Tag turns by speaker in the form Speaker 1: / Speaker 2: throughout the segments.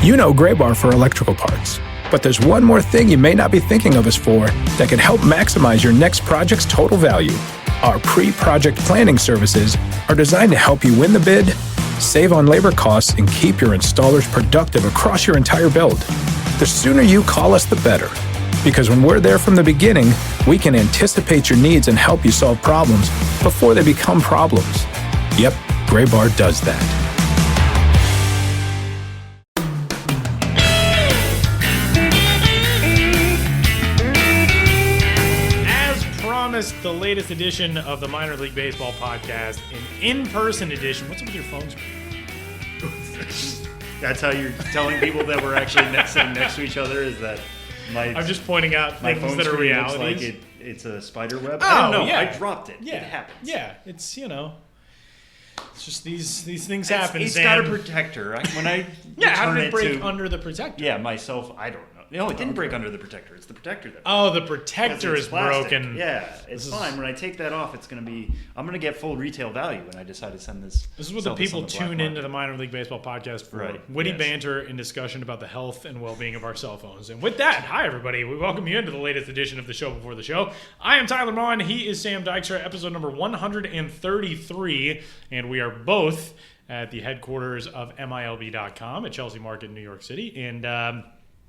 Speaker 1: You know Gray Bar for electrical parts, but there's one more thing you may not be thinking of us for that can help maximize your next project's total value. Our pre-project planning services are designed to help you win the bid, save on labor costs, and keep your installers productive across your entire build. The sooner you call us, the better. Because when we're there from the beginning, we can anticipate your needs and help you solve problems before they become problems. Yep, Gray Bar does that.
Speaker 2: The latest edition of the Minor League Baseball podcast, an in-person edition. What's up with your phone screen?
Speaker 3: That's how you're telling people that we're actually sitting next to each other? Is that
Speaker 2: I'm just pointing out
Speaker 3: my
Speaker 2: things
Speaker 3: phone
Speaker 2: that are
Speaker 3: screen
Speaker 2: realities.
Speaker 3: looks like it's a spider web?
Speaker 2: Oh,
Speaker 3: I don't know.
Speaker 2: yeah.
Speaker 3: I dropped it.
Speaker 2: Yeah.
Speaker 3: It happens.
Speaker 2: Yeah, it's, it's just these things happen,
Speaker 3: It's
Speaker 2: Sam.
Speaker 3: got a protector. When I
Speaker 2: how did
Speaker 3: turn
Speaker 2: it break
Speaker 3: to,
Speaker 2: under the protector?
Speaker 3: Yeah, myself, I don't know. No, it didn't break under the protector. It's the protector that broke.
Speaker 2: Oh, the protector is
Speaker 3: plastic.
Speaker 2: broken.
Speaker 3: Yeah, it's fine. When I take that off, I'm going to get full retail value when I decide to send this.
Speaker 2: This is what the people tune into the Minor League Baseball podcast for.
Speaker 3: Right.
Speaker 2: Witty banter and discussion about the health and well-being of our cell phones. And with that, hi everybody. We welcome you into the latest edition of the show before the show. I am Tyler Maughan. He is Sam Dykstra, episode number 133. And we are both at the headquarters of MILB.com at Chelsea Market in New York City. And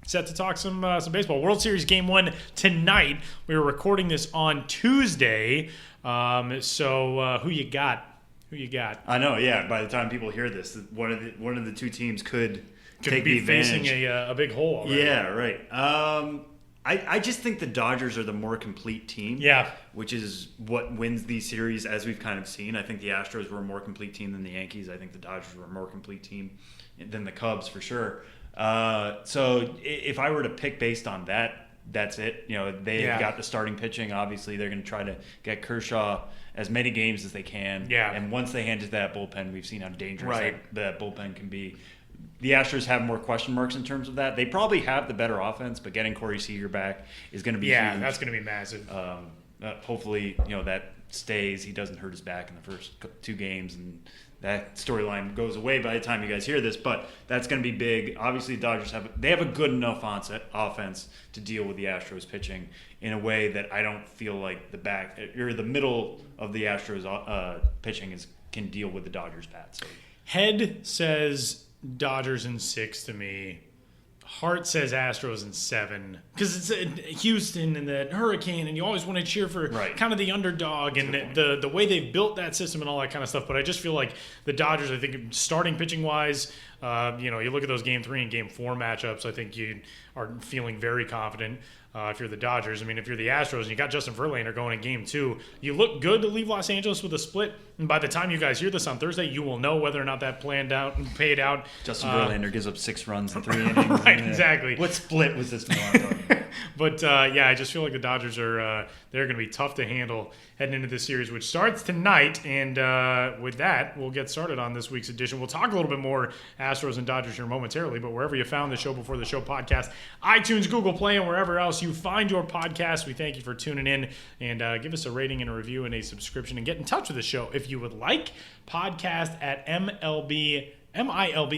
Speaker 2: set to talk some baseball. World Series Game 1 tonight. We were recording this on Tuesday. So who you got? Who you got?
Speaker 3: I know, yeah. By the time people hear this, one of the two teams could take
Speaker 2: be
Speaker 3: the advantage.
Speaker 2: facing a big hole already.
Speaker 3: Yeah, right. I just think the Dodgers are the more complete team.
Speaker 2: Yeah.
Speaker 3: Which is what wins these series, as we've kind of seen. I think the Astros were a more complete team than the Yankees. I think the Dodgers were a more complete team than the Cubs, for sure. So if I were to pick based on that, that's it. They've got the starting pitching. Obviously, they're going to try to get Kershaw as many games as they can.
Speaker 2: Yeah.
Speaker 3: And once they hand it to that bullpen, we've seen how dangerous that bullpen can be. The Astros have more question marks in terms of that. They probably have the better offense, but getting Corey Seager back is going to be huge.
Speaker 2: That's going to be massive.
Speaker 3: Hopefully, that stays. He doesn't hurt his back in the first two games, and that storyline goes away by the time you guys hear this. But that's going to be big. Obviously, the Dodgers have a good enough offense to deal with the Astros pitching in a way that I don't feel like the middle of the Astros pitching can deal with the Dodgers bats. So.
Speaker 2: Head says Dodgers in 6 to me. Heart says Astros in 7 because it's Houston and the Hurricane, and you always want to cheer for kind of the underdog and the way they've built that system and all that kind of stuff. But I just feel like the Dodgers, I think starting pitching wise, you look at those Game 3 and Game 4 matchups, I think you are feeling very confident. If you're the Dodgers, if you're the Astros and you got Justin Verlander going in Game 2, you look good to leave Los Angeles with a split. And by the time you guys hear this on Thursday, you will know whether or not that planned out and paid out.
Speaker 3: Justin Verlander gives up 6 runs in 3 innings.
Speaker 2: Right, exactly.
Speaker 3: What split was this?
Speaker 2: But I just feel like the Dodgers are they're going to be tough to handle heading into this series, which starts tonight. And with that, we'll get started on this week's edition. We'll talk a little bit more Astros and Dodgers here momentarily, but wherever you found the Show Before the Show podcast, iTunes, Google Play, and wherever else you find your podcast, we thank you for tuning in, and give us a rating and a review and a subscription, and get in touch with the show if you would like. Podcast at MILB.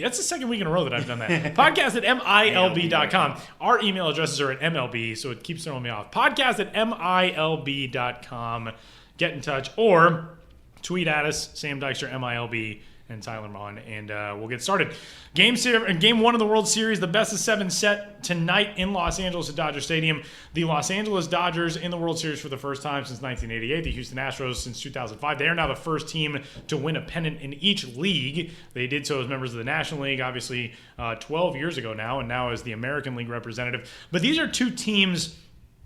Speaker 2: That's the second week in a row that I've done that. Podcast at MILB.com. Our email addresses are at MLB, so it keeps throwing me off. Podcast at MILB.com. Get in touch or tweet at us, Sam Dykstra, MILB, and Tyler Maughan, and we'll get started. Game 1 of the World Series, the best of 7 set tonight in Los Angeles at Dodger Stadium. The Los Angeles Dodgers in the World Series for the first time since 1988. The Houston Astros since 2005. They are now the first team to win a pennant in each league. They did so as members of the National League, obviously 12 years ago now, and now as the American League representative. But these are two teams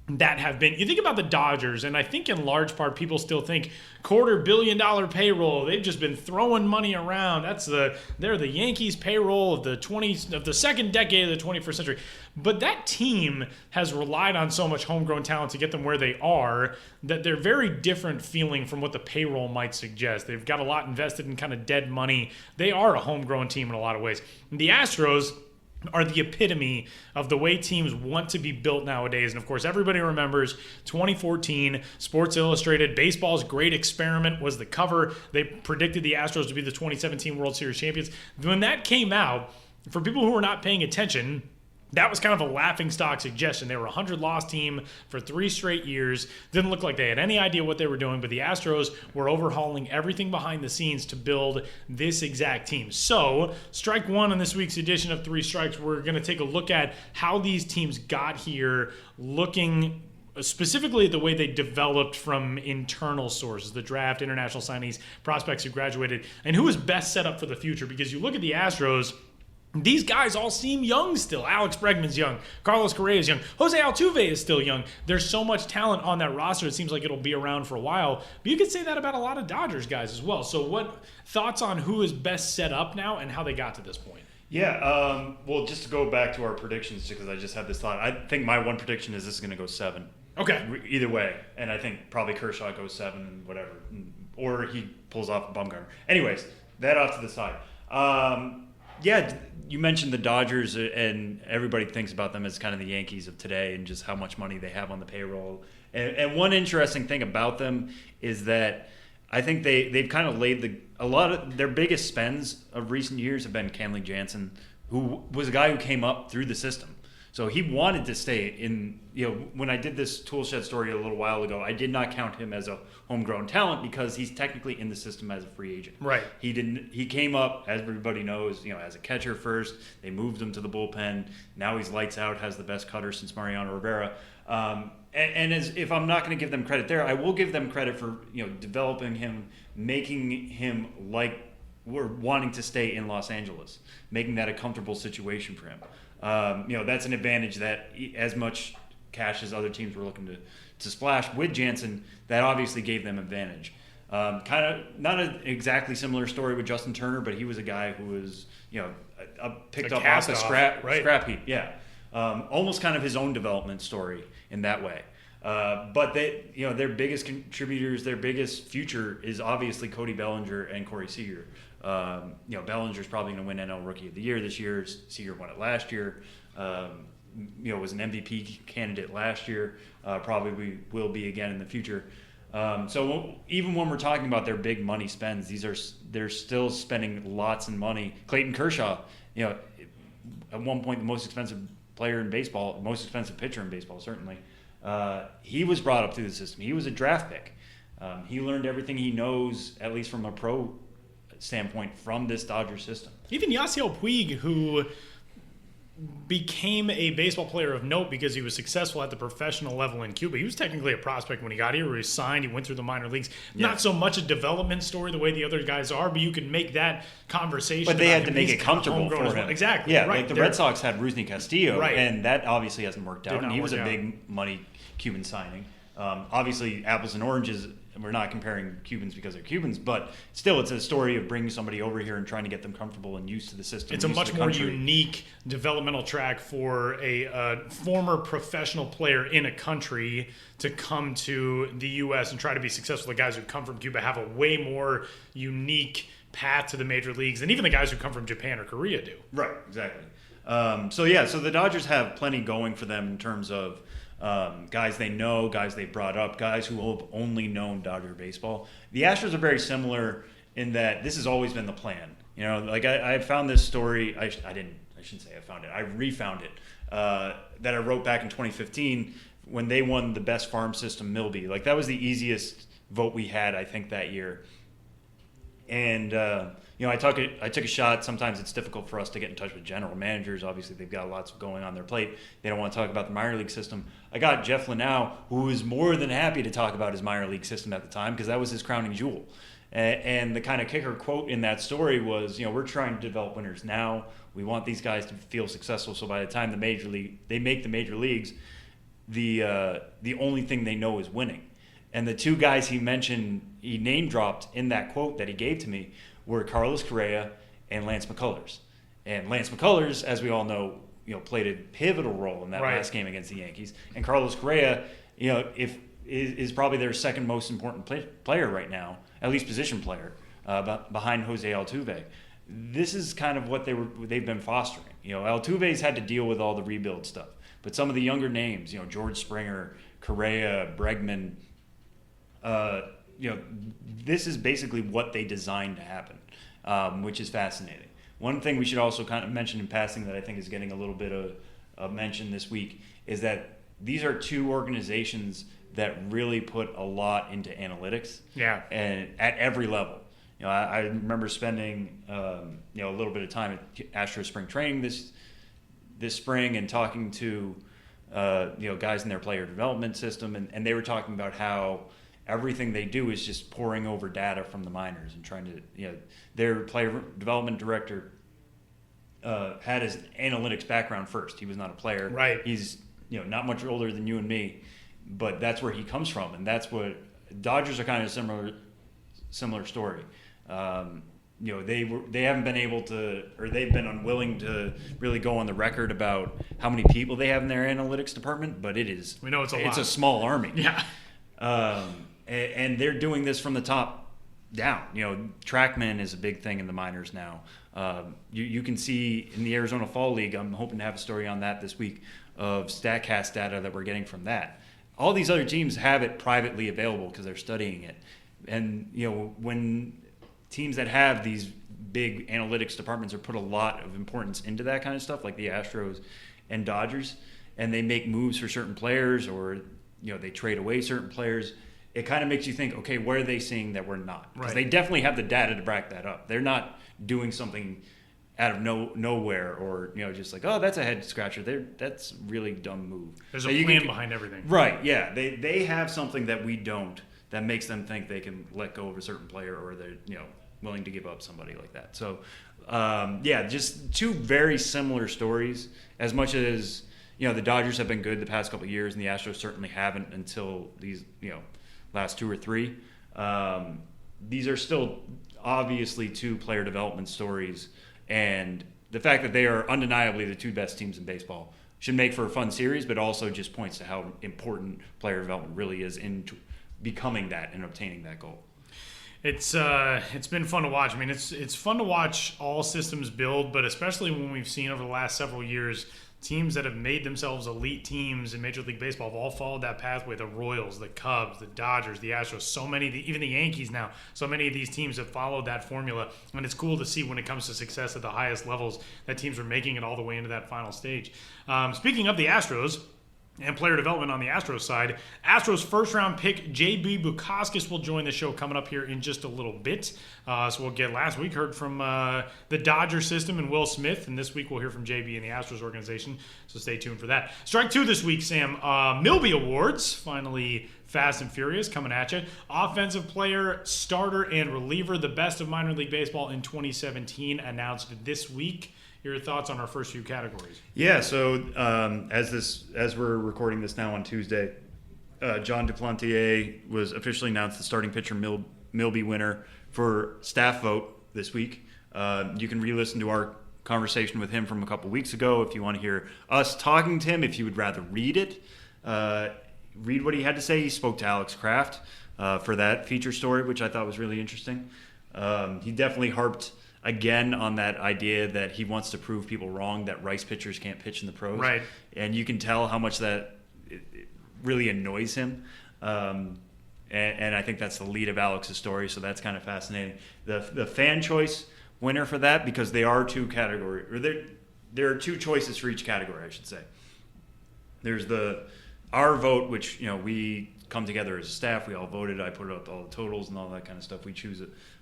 Speaker 2: that have been, you think about the Dodgers, and I think in large part people still think $250 million payroll. They've just been throwing money around. They're the Yankees payroll of the second decade of the 21st century. But that team has relied on so much homegrown talent to get them where they are that they're very different feeling from what the payroll might suggest. They've got a lot invested in kind of dead money. They are a homegrown team in a lot of ways. The Astros are the epitome of the way teams want to be built nowadays. And of course, everybody remembers 2014, Sports Illustrated, baseball's great experiment was the cover. They predicted the Astros to be the 2017 World Series champions. When that came out, for people who are not paying attention, that was kind of a laughingstock suggestion. They were a 100-loss team for 3 straight years. Didn't look like they had any idea what they were doing, but the Astros were overhauling everything behind the scenes to build this exact team. So, strike one on this week's edition of 3 Strikes, we're going to take a look at how these teams got here, looking specifically the way they developed from internal sources, the draft, international signees, prospects who graduated, and who is best set up for the future. Because you look at the Astros, these guys all seem young still. Alex Bregman's young. Carlos Correa is young. Jose Altuve is still young. There's so much talent on that roster. It seems like it'll be around for a while. But you could say that about a lot of Dodgers guys as well. So what thoughts on who is best set up now and how they got to this point?
Speaker 3: Yeah, well, just to go back to our predictions, because I just had this thought. I think my one prediction is this is going to go 7.
Speaker 2: Okay.
Speaker 3: Either way. And I think probably Kershaw goes 7 and whatever. Or he pulls off a Bumgarner. Anyways, that off to the side. Yeah, you mentioned the Dodgers, and everybody thinks about them as kind of the Yankees of today and just how much money they have on the payroll. And one interesting thing about them is that I think they've kind of laid a lot of their biggest spends of recent years have been Kenley Jansen, who was a guy who came up through the system. So he wanted to stay in, when I did this Toolshed story a little while ago, I did not count him as a homegrown talent because he's technically in the system as a free agent.
Speaker 2: Right.
Speaker 3: He came up, as everybody knows, as a catcher first. They moved him to the bullpen. Now he's lights out, has the best cutter since Mariano Rivera. And as if I'm not going to give them credit there, I will give them credit for, developing him, making him like we're wanting to stay in Los Angeles, making that a comfortable situation for him. That's an advantage that as much cash as other teams were looking to splash with Jansen, that obviously gave them advantage. Kind of not an exactly similar story with Justin Turner, but he was a guy who was, picked up off the scrap heap. Yeah. Almost kind of his own development story in that way. But they, their biggest contributors, their biggest future is obviously Cody Bellinger and Corey Seager. Bellinger's probably going to win NL Rookie of the Year this year. Seager won it last year. Was an MVP candidate last year. Probably will be again in the future. So even when we're talking about their big money spends, they're still spending lots of money. Clayton Kershaw, at one point the most expensive player in baseball, most expensive pitcher in baseball, certainly. He was brought up through the system. He was a draft pick. He learned everything he knows, at least from a pro standpoint, from this Dodger system.
Speaker 2: Even Yasiel Puig, who became a baseball player of note because he was successful at the professional level in Cuba. He was technically a prospect when he got here. He was signed. He went through the minor leagues. Yeah. Not so much a development story the way the other guys are, but you can make that conversation.
Speaker 3: But they had to make it comfortable for him.
Speaker 2: Well. Exactly.
Speaker 3: Yeah,
Speaker 2: right.
Speaker 3: Like the Red Sox had Rusney Castillo,
Speaker 2: right.
Speaker 3: And that obviously hasn't worked out. And he was a big money Cuban signing. Obviously, apples and oranges. We're not comparing Cubans because they're Cubans, but still, it's a story of bringing somebody over here and trying to get them comfortable and used to the system.
Speaker 2: It's a much more unique developmental track for a former professional player in a country to come to the U.S. and try to be successful. The guys who come from Cuba have a way more unique path to the major leagues than even the guys who come from Japan or Korea do.
Speaker 3: Right, exactly. So the Dodgers have plenty going for them in terms of guys they know, guys they brought up, guys who have only known Dodger baseball. The Astros are very similar in that this has always been the plan. I found this story. I shouldn't say I found it. I refound it that I wrote back in 2015 when they won the best farm system Milby. Like that was the easiest vote we had, I think, that year. And I took a shot. Sometimes it's difficult for us to get in touch with general managers. Obviously, they've got lots going on their plate. They don't want to talk about the minor league system. I got Jeff Linnau, who was more than happy to talk about his minor league system at the time because that was his crowning jewel. And the kind of kicker quote in that story was, we're trying to develop winners now. We want these guys to feel successful. So by the time they make the major leagues, the only thing they know is winning. And the two guys he name dropped in that quote that he gave to me were Carlos Correa and Lance McCullers. And Lance McCullers, as we all know, played a pivotal role in that last game against the Yankees. And Carlos Correa, is probably their second most important player right now, at least position player, behind Jose Altuve. This is kind of what they've been fostering. Altuve's had to deal with all the rebuild stuff, but some of the younger names, George Springer, Correa, Bregman. This is basically what they designed to happen, which is fascinating. One thing we should also kind of mention in passing that I think is getting a little bit of mention this week is that these are two organizations that really put a lot into analytics.
Speaker 2: Yeah.
Speaker 3: And at every level. I remember spending a little bit of time at Astros spring training this spring and talking to guys in their player development system, and they were talking about how everything they do is just pouring over data from the minors and trying to their player development director had his analytics background first. He was not a player.
Speaker 2: Right.
Speaker 3: He's not much older than you and me, but that's where he comes from, and that's what Dodgers are kind of similar story. They haven't been able to, or they've been unwilling to really go on the record about how many people they have in their analytics department, but we know it's a lot. It's a small army.
Speaker 2: Yeah.
Speaker 3: And they're doing this from the top down. TrackMan is a big thing in the minors now. You can see in the Arizona Fall League, I'm hoping to have a story on that this week, of StatCast data that we're getting from that. All these other teams have it privately available because they're studying it. And, when teams that have these big analytics departments are put a lot of importance into that kind of stuff, like the Astros and Dodgers, and they make moves for certain players or, they trade away certain players, it kind of makes you think, okay, what are they seeing that we're not? Because they definitely have the data to back that up. They're not doing something out of nowhere or, just like, oh, that's a head scratcher. That's really dumb move.
Speaker 2: There's a plan behind everything.
Speaker 3: Right, yeah. They have something that we don't that makes them think they can let go of a certain player or they're, willing to give up somebody like that. So, just two very similar stories. As much as, the Dodgers have been good the past couple of years and the Astros certainly haven't until these, last two or three. These are still obviously two player development stories, and the fact that they are undeniably the two best teams in baseball should make for a fun series, but also just points to how important player development really is in becoming that and obtaining that goal.
Speaker 2: It's been fun to watch. I mean, it's fun to watch all systems build, but especially when we've seen over the last several years teams that have made themselves elite teams in Major League Baseball have all followed that pathway. The Royals, the Cubs, the Dodgers, the Astros, so many, even the Yankees now, so many of these teams have followed that formula. And it's cool to see when it comes to success at the highest levels that teams are making it all the way into that final stage. Speaking of the Astros, and player development on the Astros side, Astros first-round pick J.B. Bukauskas will join the show coming up here in just a little bit. So we'll get last week heard from the Dodger system and Will Smith, and this week we'll hear from J.B. and the Astros organization, so stay tuned for that. Strike two this week, Sam. Milby Awards, finally fast and furious, coming at you. Offensive player, starter, and reliever, the best of minor league baseball in 2017, announced this week. Your thoughts on our first few categories?
Speaker 3: Yeah, so as we're recording this now on Tuesday, John Duplantier was officially announced the starting pitcher Milby winner for staff vote this week. You can re-listen to our conversation with him from a couple weeks ago if you want to hear us talking to him. If you would rather read it, read what he had to say. He spoke to Alex Kraft for that feature story, which I thought was really interesting. He definitely harped again on that idea that he wants to prove people wrong that rice pitchers can't pitch in the pros.
Speaker 2: Right.
Speaker 3: And you can tell how much that it really annoys him. And I think that's the lead of Alex's story, so that's kind of fascinating. The fan choice winner for that, because they are two categories, or there are two choices for each category, I should say. There's our vote, which we come together as a staff, we all voted, I put up all the totals and all that kind of stuff. We choose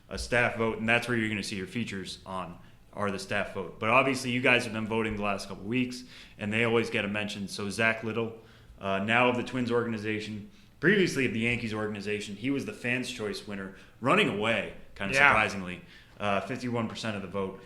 Speaker 3: a staff vote, and that's where you're going to see your features on, are the staff vote. But obviously you guys have been voting the last couple of weeks, and they always get a mention. So Zach Little, now of the Twins organization, previously of the Yankees organization, he was the fans' choice winner, running away, kind of surprisingly, 51% of the vote.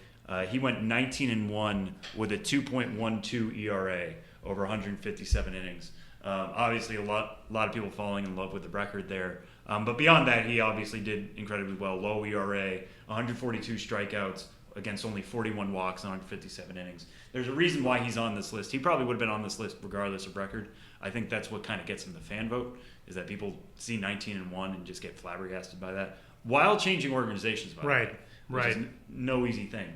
Speaker 3: He went 19-1 with a 2.12 ERA over 157 innings. Obviously, a lot of people falling in love with the record there. But beyond that, he obviously did incredibly well. Low ERA, 142 strikeouts against only 41 walks on 157 innings. There's a reason why he's on this list. He probably would have been on this list regardless of record. I think that's what kind of gets him the fan vote, is that people see 19-1 and just get flabbergasted by that. While changing organizations, by the way, which is no easy thing.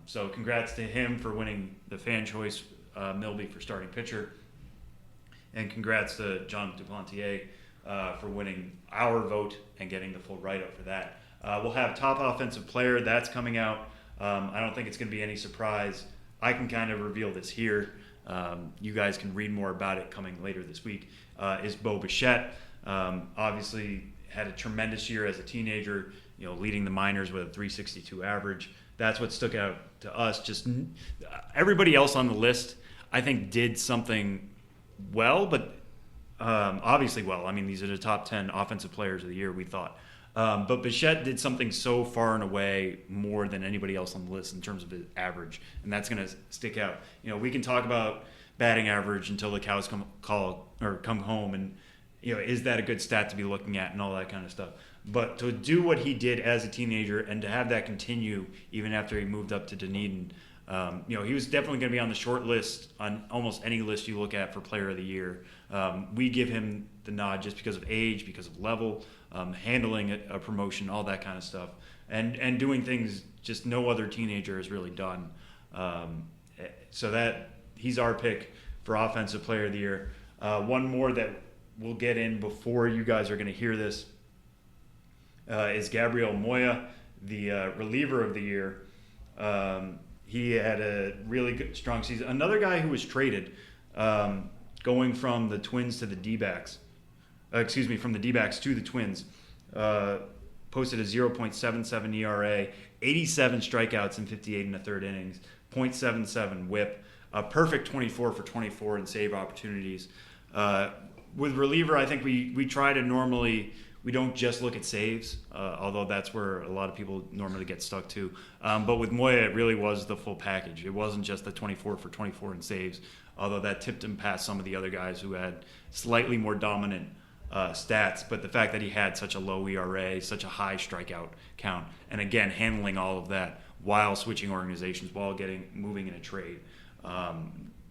Speaker 3: So congrats to him for winning the fan choice, Milby for starting pitcher. And congrats to John Duplantier for winning our vote and getting the full write-up for that. We'll have top offensive player. That's coming out I don't think it's going to be any surprise. I can kind of reveal this here. You guys can read more about it coming later this week. Is Bo Bichette. Obviously had a tremendous year as a teenager, leading the minors with a 362 average. That's what stuck out to us. Just everybody else on the list, I think, did something well, but obviously well. I mean, these are the top 10 offensive players of the year, we thought. But Bichette did something so far and away more than anybody else on the list in terms of his average, and that's going to stick out. We can talk about batting average until the cows come home, and is that a good stat to be looking at and all that kind of stuff. But to do what he did as a teenager and to have that continue even after he moved up to Dunedin, he was definitely going to be on the short list on almost any list you look at for Player of the Year. We give him the nod just because of age, because of level, handling a promotion, all that kind of stuff, and doing things just no other teenager has really done. So that he's our pick for Offensive Player of the Year. One more that we'll get in before you guys are going to hear this is Gabriel Moya, the reliever of the year. He had a really good, strong season. Another guy who was traded, going from the Twins to the D-backs. From the D-backs to the Twins. Posted a 0.77 ERA, 87 strikeouts in 58 and a third innings, .77 WHIP, a perfect 24 for 24 in save opportunities. With reliever, I think we try to normally. We don't just look at saves, although that's where a lot of people normally get stuck to. But with Moya, it really was the full package. It wasn't just the 24 for 24 in saves, although that tipped him past some of the other guys who had slightly more dominant stats. But the fact that he had such a low ERA, such a high strikeout count, and again, handling all of that while switching organizations, while moving in a trade,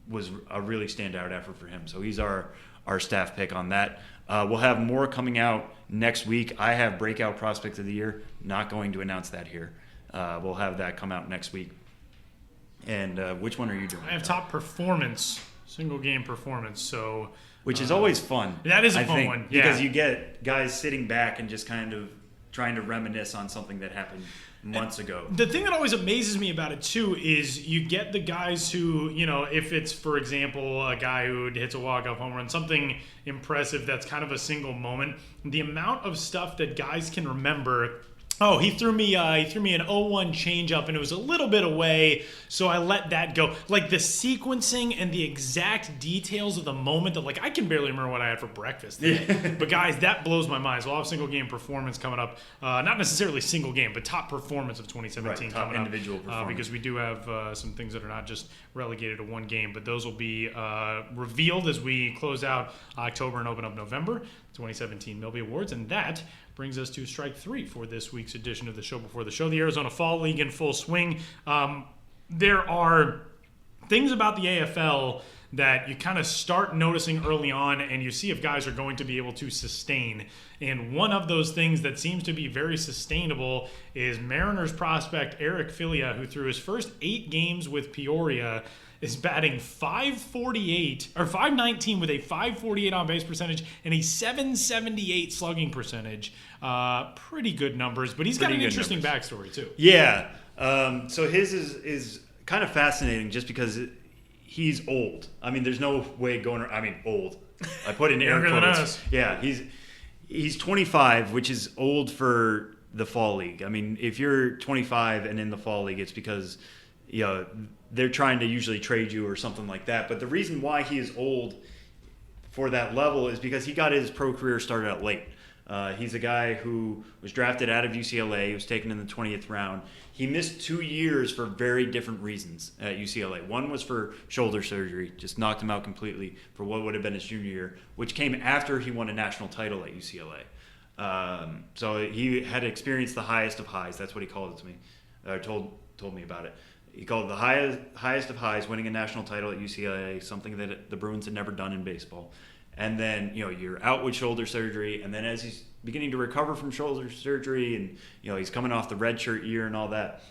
Speaker 3: was a really standout effort for him. So he's our staff pick on that. We'll have more coming out next week. I have Breakout Prospect of the Year. Not going to announce that here. We'll have that come out next week. And which one are you doing?
Speaker 2: I have Top Performance, single game performance. So,
Speaker 3: which is always fun.
Speaker 2: That is a fun one. Yeah.
Speaker 3: Because you get guys sitting back and just kind of trying to reminisce on something that happened months ago.
Speaker 2: The thing that always amazes me about it too is you get the guys who, if it's, for example, a guy who hits a walk-off home run, something impressive that's kind of a single moment, the amount of stuff that guys can remember. Oh, he threw me an 0-1 changeup and it was a little bit away, so I let that go. Like the sequencing and the exact details of the moment that, I can barely remember what I had for breakfast today. But guys, that blows my mind. So we'll have single game performance coming up. Not necessarily single game, but top performance of 2017
Speaker 3: top
Speaker 2: coming
Speaker 3: individual
Speaker 2: up.
Speaker 3: Performance.
Speaker 2: Because we do have some things that are not just relegated to one game, but those will be revealed as we close out October and open up November, 2017 Milby Awards, and that brings us to strike three for this week's edition of the Show Before the Show. The Arizona Fall League in full swing. There are things about the AFL that you kind of start noticing early on, and you see if guys are going to be able to sustain. And one of those things that seems to be very sustainable is Mariners prospect Eric Filia, who through his first 8 games with Peoria is batting .519 with a .548 on base percentage and a .778 slugging percentage. Pretty good numbers, but he's got an interesting backstory too.
Speaker 3: Yeah. So his is kind of fascinating just because he's old. I mean, there's no way going. Old. I put in air
Speaker 2: Younger than
Speaker 3: quotes.
Speaker 2: us.
Speaker 3: Yeah, he's 25, which is old for the fall league. I mean, if you're 25 and in the fall league, it's because they're trying to usually trade you or something like that. But the reason why he is old for that level is because he got his pro career started out late. He's a guy who was drafted out of UCLA. He was taken in the 20th round. He missed 2 years for very different reasons at UCLA. One was for shoulder surgery, just knocked him out completely for what would have been his junior year, which came after he won a national title at UCLA. So he had experienced the highest of highs. That's what he called it to me. Told me about it. He called it the highest of highs, winning a national title at UCLA, something that the Bruins had never done in baseball. And then, you're out with shoulder surgery, and then as he's beginning to recover from shoulder surgery and, he's coming off the redshirt year and all that,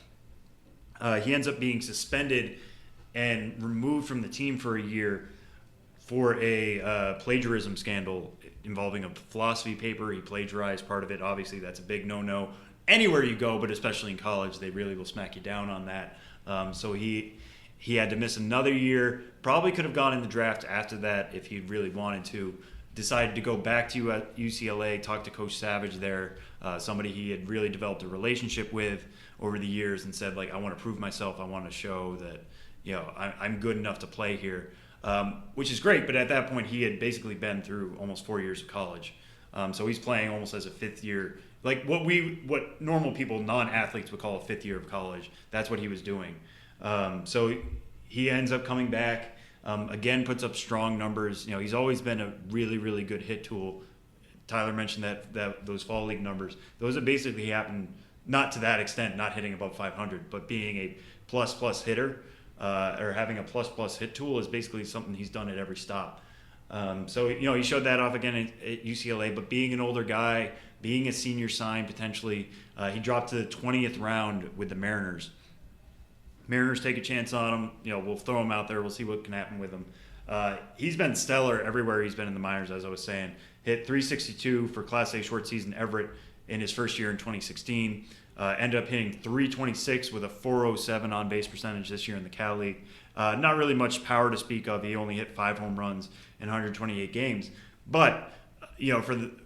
Speaker 3: he ends up being suspended and removed from the team for a year for a plagiarism scandal involving a philosophy paper. He plagiarized part of it. Obviously, that's a big no-no. anywhere you go, but especially in college, they really will smack you down on that. So he had to miss another year. Probably could have gone in the draft after that if he really wanted to. Decided to go back to UCLA, talk to Coach Savage there, somebody he had really developed a relationship with over the years, and said, like, I want to prove myself. I want to show that, I'm good enough to play here, which is great. But at that point, he had basically been through almost 4 years of college. So he's playing almost as a fifth year, like what normal people, non-athletes would call a fifth year of college. That's what he was doing. So he ends up coming back. Again, puts up strong numbers. He's always been a really, really good hit tool. Tyler mentioned that those fall league numbers. Those have basically happened, not to that extent, not hitting above 500, but being a plus hitter or having a plus hit tool is basically something he's done at every stop. So he showed that off again at UCLA. But being an older guy, being a senior sign potentially, he dropped to the 20th round with the Mariners. Mariners take a chance on him. We'll throw him out there. We'll see what can happen with him. He's been stellar everywhere he's been in the minors, as I was saying. Hit 362 for Class A short season Everett in his first year in 2016. Ended up hitting 326 with a 407 on base percentage this year in the Cal League. Not really much power to speak of. He only hit 5 home runs in 128 games. But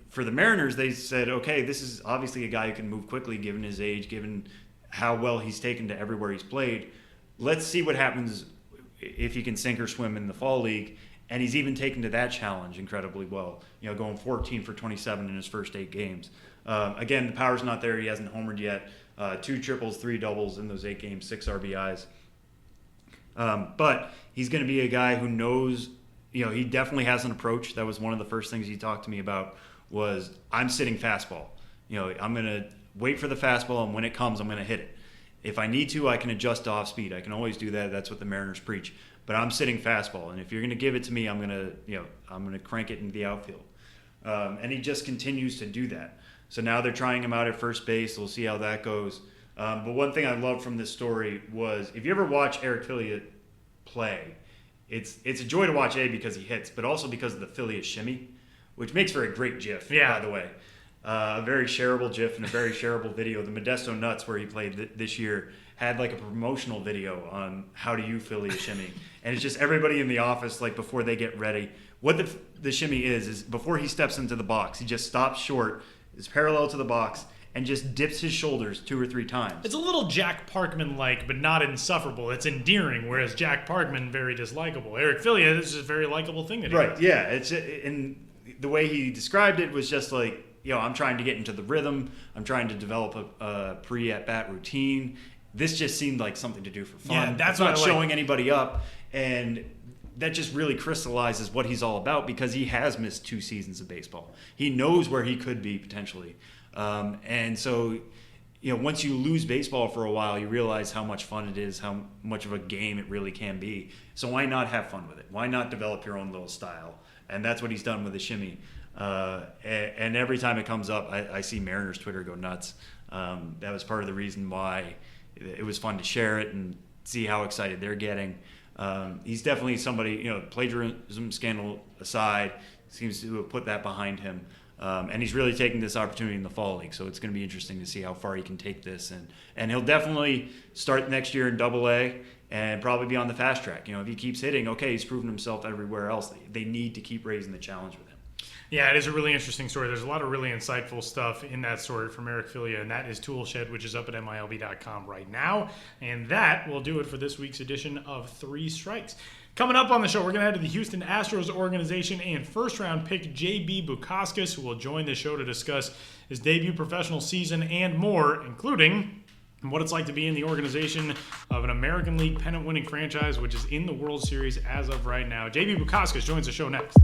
Speaker 3: for the Mariners, they said, okay, this is obviously a guy who can move quickly given his age, given how well he's taken to everywhere he's played. Let's see what happens if he can sink or swim in the fall league. And he's even taken to that challenge incredibly well, going 14 for 27 in his first 8 games. Again, the power's not there. He hasn't homered yet. 2 triples, 3 doubles in those 8 games, 6 RBIs. But he's going to be a guy who knows, he definitely has an approach. That was one of the first things he talked to me about was, I'm sitting fastball. I'm going to wait for the fastball, and when it comes, I'm going to hit it. If I need to, I can adjust to off speed. I can always do that. That's what the Mariners preach. But I'm sitting fastball, and if you're going to give it to me, I'm going to crank it into the outfield. And he just continues to do that. So now they're trying him out at first base. We'll see how that goes. But one thing I loved from this story was, if you ever watch Eric Filia play, it's a joy to watch, because he hits, but also because of the Filia shimmy, which makes for a great GIF, by the way. A very shareable GIF and a very shareable video. The Modesto Nuts, where he played this year, had like a promotional video on how do you Filia shimmy. And it's just everybody in the office, like before they get ready. What the shimmy is before he steps into the box, he just stops short, is parallel to the box, and just dips his shoulders 2 or 3 times.
Speaker 2: It's a little Jack Parkman-like, but not insufferable. It's endearing, whereas Jack Parkman, very dislikable. Eric Filia, this is a very likable thing that he does.
Speaker 3: Yeah. And the way he described it was just like, I'm trying to get into the rhythm. I'm trying to develop a pre-at-bat routine. This just seemed like something to do for fun.
Speaker 2: Yeah, that's
Speaker 3: not showing anybody up. And that just really crystallizes what he's all about, because he has missed 2 seasons of baseball. He knows where he could be potentially. And so, once you lose baseball for a while, you realize how much fun it is, how much of a game it really can be. So why not have fun with it? Why not develop your own little style? And that's what he's done with the shimmy. And every time it comes up, I see Mariners Twitter go nuts. That was part of the reason why it was fun to share it and see how excited they're getting. He's definitely somebody, plagiarism scandal aside, seems to have put that behind him. And he's really taking this opportunity in the fall league. So it's going to be interesting to see how far he can take this. And he'll definitely start next year in Double-A and probably be on the fast track. If he keeps hitting, okay, he's proven himself everywhere else. They need to keep raising the challenge with him.
Speaker 2: Yeah, it is a really interesting story. There's a lot of really insightful stuff in that story from Eric Filia, and that is Toolshed, which is up at MILB.com right now. And that will do it for this week's edition of 3 Strikes. Coming up on the show, we're going to head to the Houston Astros organization and first-round pick J.B. Bukauskas, who will join the show to discuss his debut professional season and more, including what it's like to be in the organization of an American League pennant-winning franchise, which is in the World Series as of right now. J.B. Bukauskas joins the show next.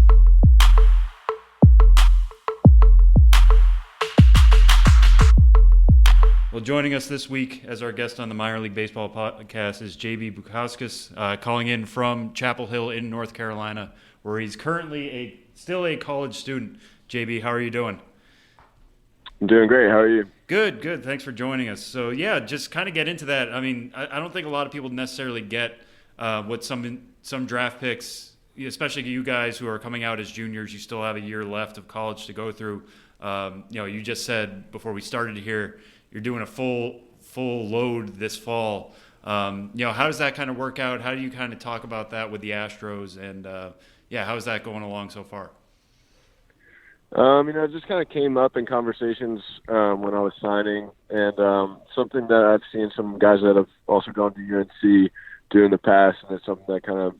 Speaker 3: Well, joining us this week as our guest on the Minor League Baseball podcast is J.B. Bukauskas, calling in from Chapel Hill in North Carolina, where he's currently still a college student. J.B., how are you doing?
Speaker 4: I'm doing great. How are you?
Speaker 3: Good. Thanks for joining us. So, yeah, just kind of get into that. I mean, I don't think a lot of people necessarily get what some draft picks, especially you guys who are coming out as juniors, you still have a year left of college to go through. You just said before we started here, you're doing a full load this fall. How does that kind of work out? How do you kind of talk about that with the Astros? And how is that going along so far?
Speaker 4: It just kind of came up in conversations when I was signing, and something that I've seen some guys that have also gone to UNC do in the past, and it's something that kind of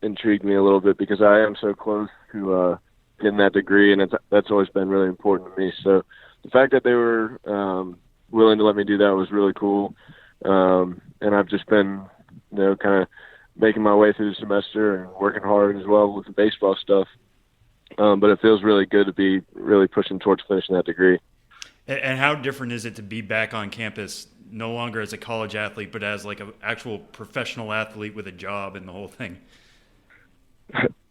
Speaker 4: intrigued me a little bit because I am so close to getting that degree, and that's always been really important to me. So the fact that they were willing to let me do that was really cool, and I've just been, kind of making my way through the semester and working hard as well with the baseball stuff. But it feels really good to be really pushing towards finishing that degree.
Speaker 3: And how different is it to be back on campus, no longer as a college athlete, but as like an actual professional athlete with a job and the whole thing?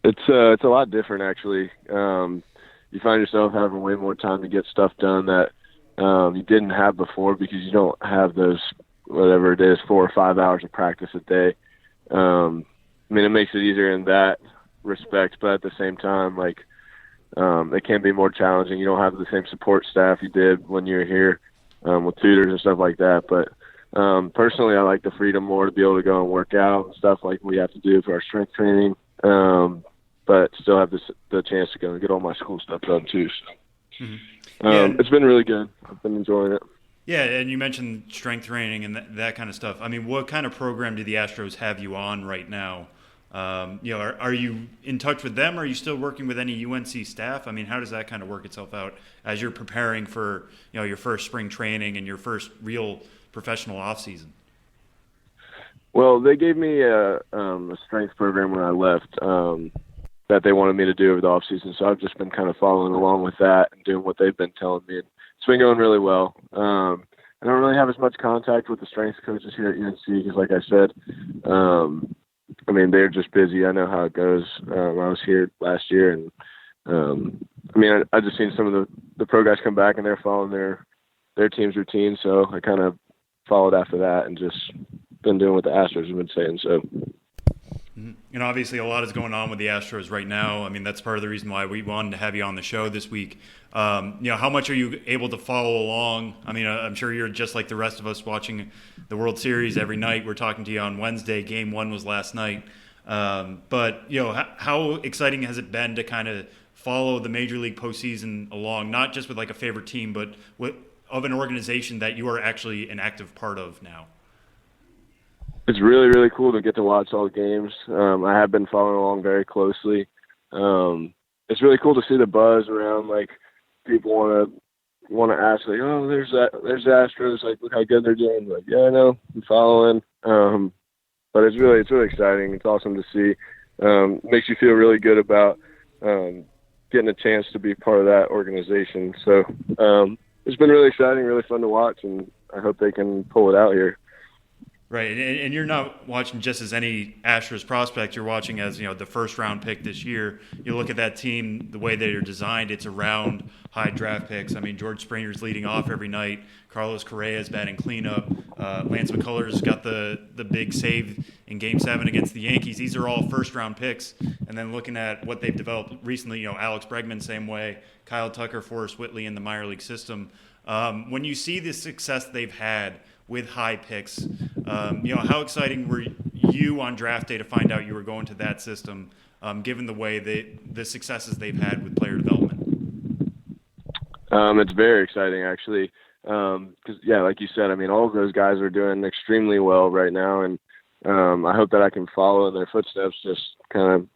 Speaker 4: It's a lot different, actually. You find yourself having way more time to get stuff done that you didn't have before because you don't have those, whatever it is, 4 or 5 hours of practice a day. It makes it easier in that respect, but at the same time, it can be more challenging. You don't have the same support staff you did when you were here with tutors and stuff like that. But personally, I like the freedom more to be able to go and work out and stuff like we have to do for our strength training, but still have the chance to go and get all my school stuff done too. So it's been really good. I've been enjoying it.
Speaker 3: Yeah, and you mentioned strength training and that kind of stuff. What kind of program do the Astros have you on right now? Are you in touch with them? Are you still working with any UNC staff? How does that kind of work itself out as you're preparing for, your first spring training and your first real professional off season?
Speaker 4: Well, they gave me a strength program when I left that they wanted me to do over the off season. So I've just been kind of following along with that and doing what they've been telling me. And it's been going really well. I don't really have as much contact with the strength coaches here at UNC because, like I said, they're just busy. I know how it goes. I was here last year, and I just seen some of the pro guys come back, and they're following their team's routine. So I kind of followed after that, and just been doing what the Astros have been saying. So,
Speaker 3: and obviously, a lot is going on with the Astros right now. That's part of the reason why we wanted to have you on the show this week. How much are you able to follow along? I'm sure you're just like the rest of us watching the World Series every night. We're talking to you on Wednesday. Game 1 was last night. But how exciting has it been to kind of follow the Major League postseason along, not just with like a favorite team, but of an organization that you are actually an active part of now?
Speaker 4: It's really, really cool to get to watch all the games. I have been following along very closely. It's really cool to see the buzz around. Like, people want to ask, like, oh, there's the Astros. Like, look how good they're doing. Like, yeah, I know, I'm following. But it's really exciting. It's awesome to see. Makes you feel really good about getting a chance to be part of that organization. So it's been really exciting, really fun to watch, and I hope they can pull it out here.
Speaker 3: Right, and you're not watching just as any Astros prospect. You're watching as the first round pick this year. You look at that team, the way they are designed. It's around high draft picks. George Springer's leading off every night. Carlos Correa's batting cleanup. Lance McCullers got the big save in Game 7 against the Yankees. These are all first round picks. And then looking at what they've developed recently, Alex Bregman same way. Kyle Tucker, Forrest Whitley in the minor league system. When you see the success they've had with high picks, how exciting were you on draft day to find out you were going to that system, given the way the successes they've had with player development?
Speaker 4: It's very exciting, actually, because, like you said, all of those guys are doing extremely well right now, and I hope that I can follow in their footsteps, just kind of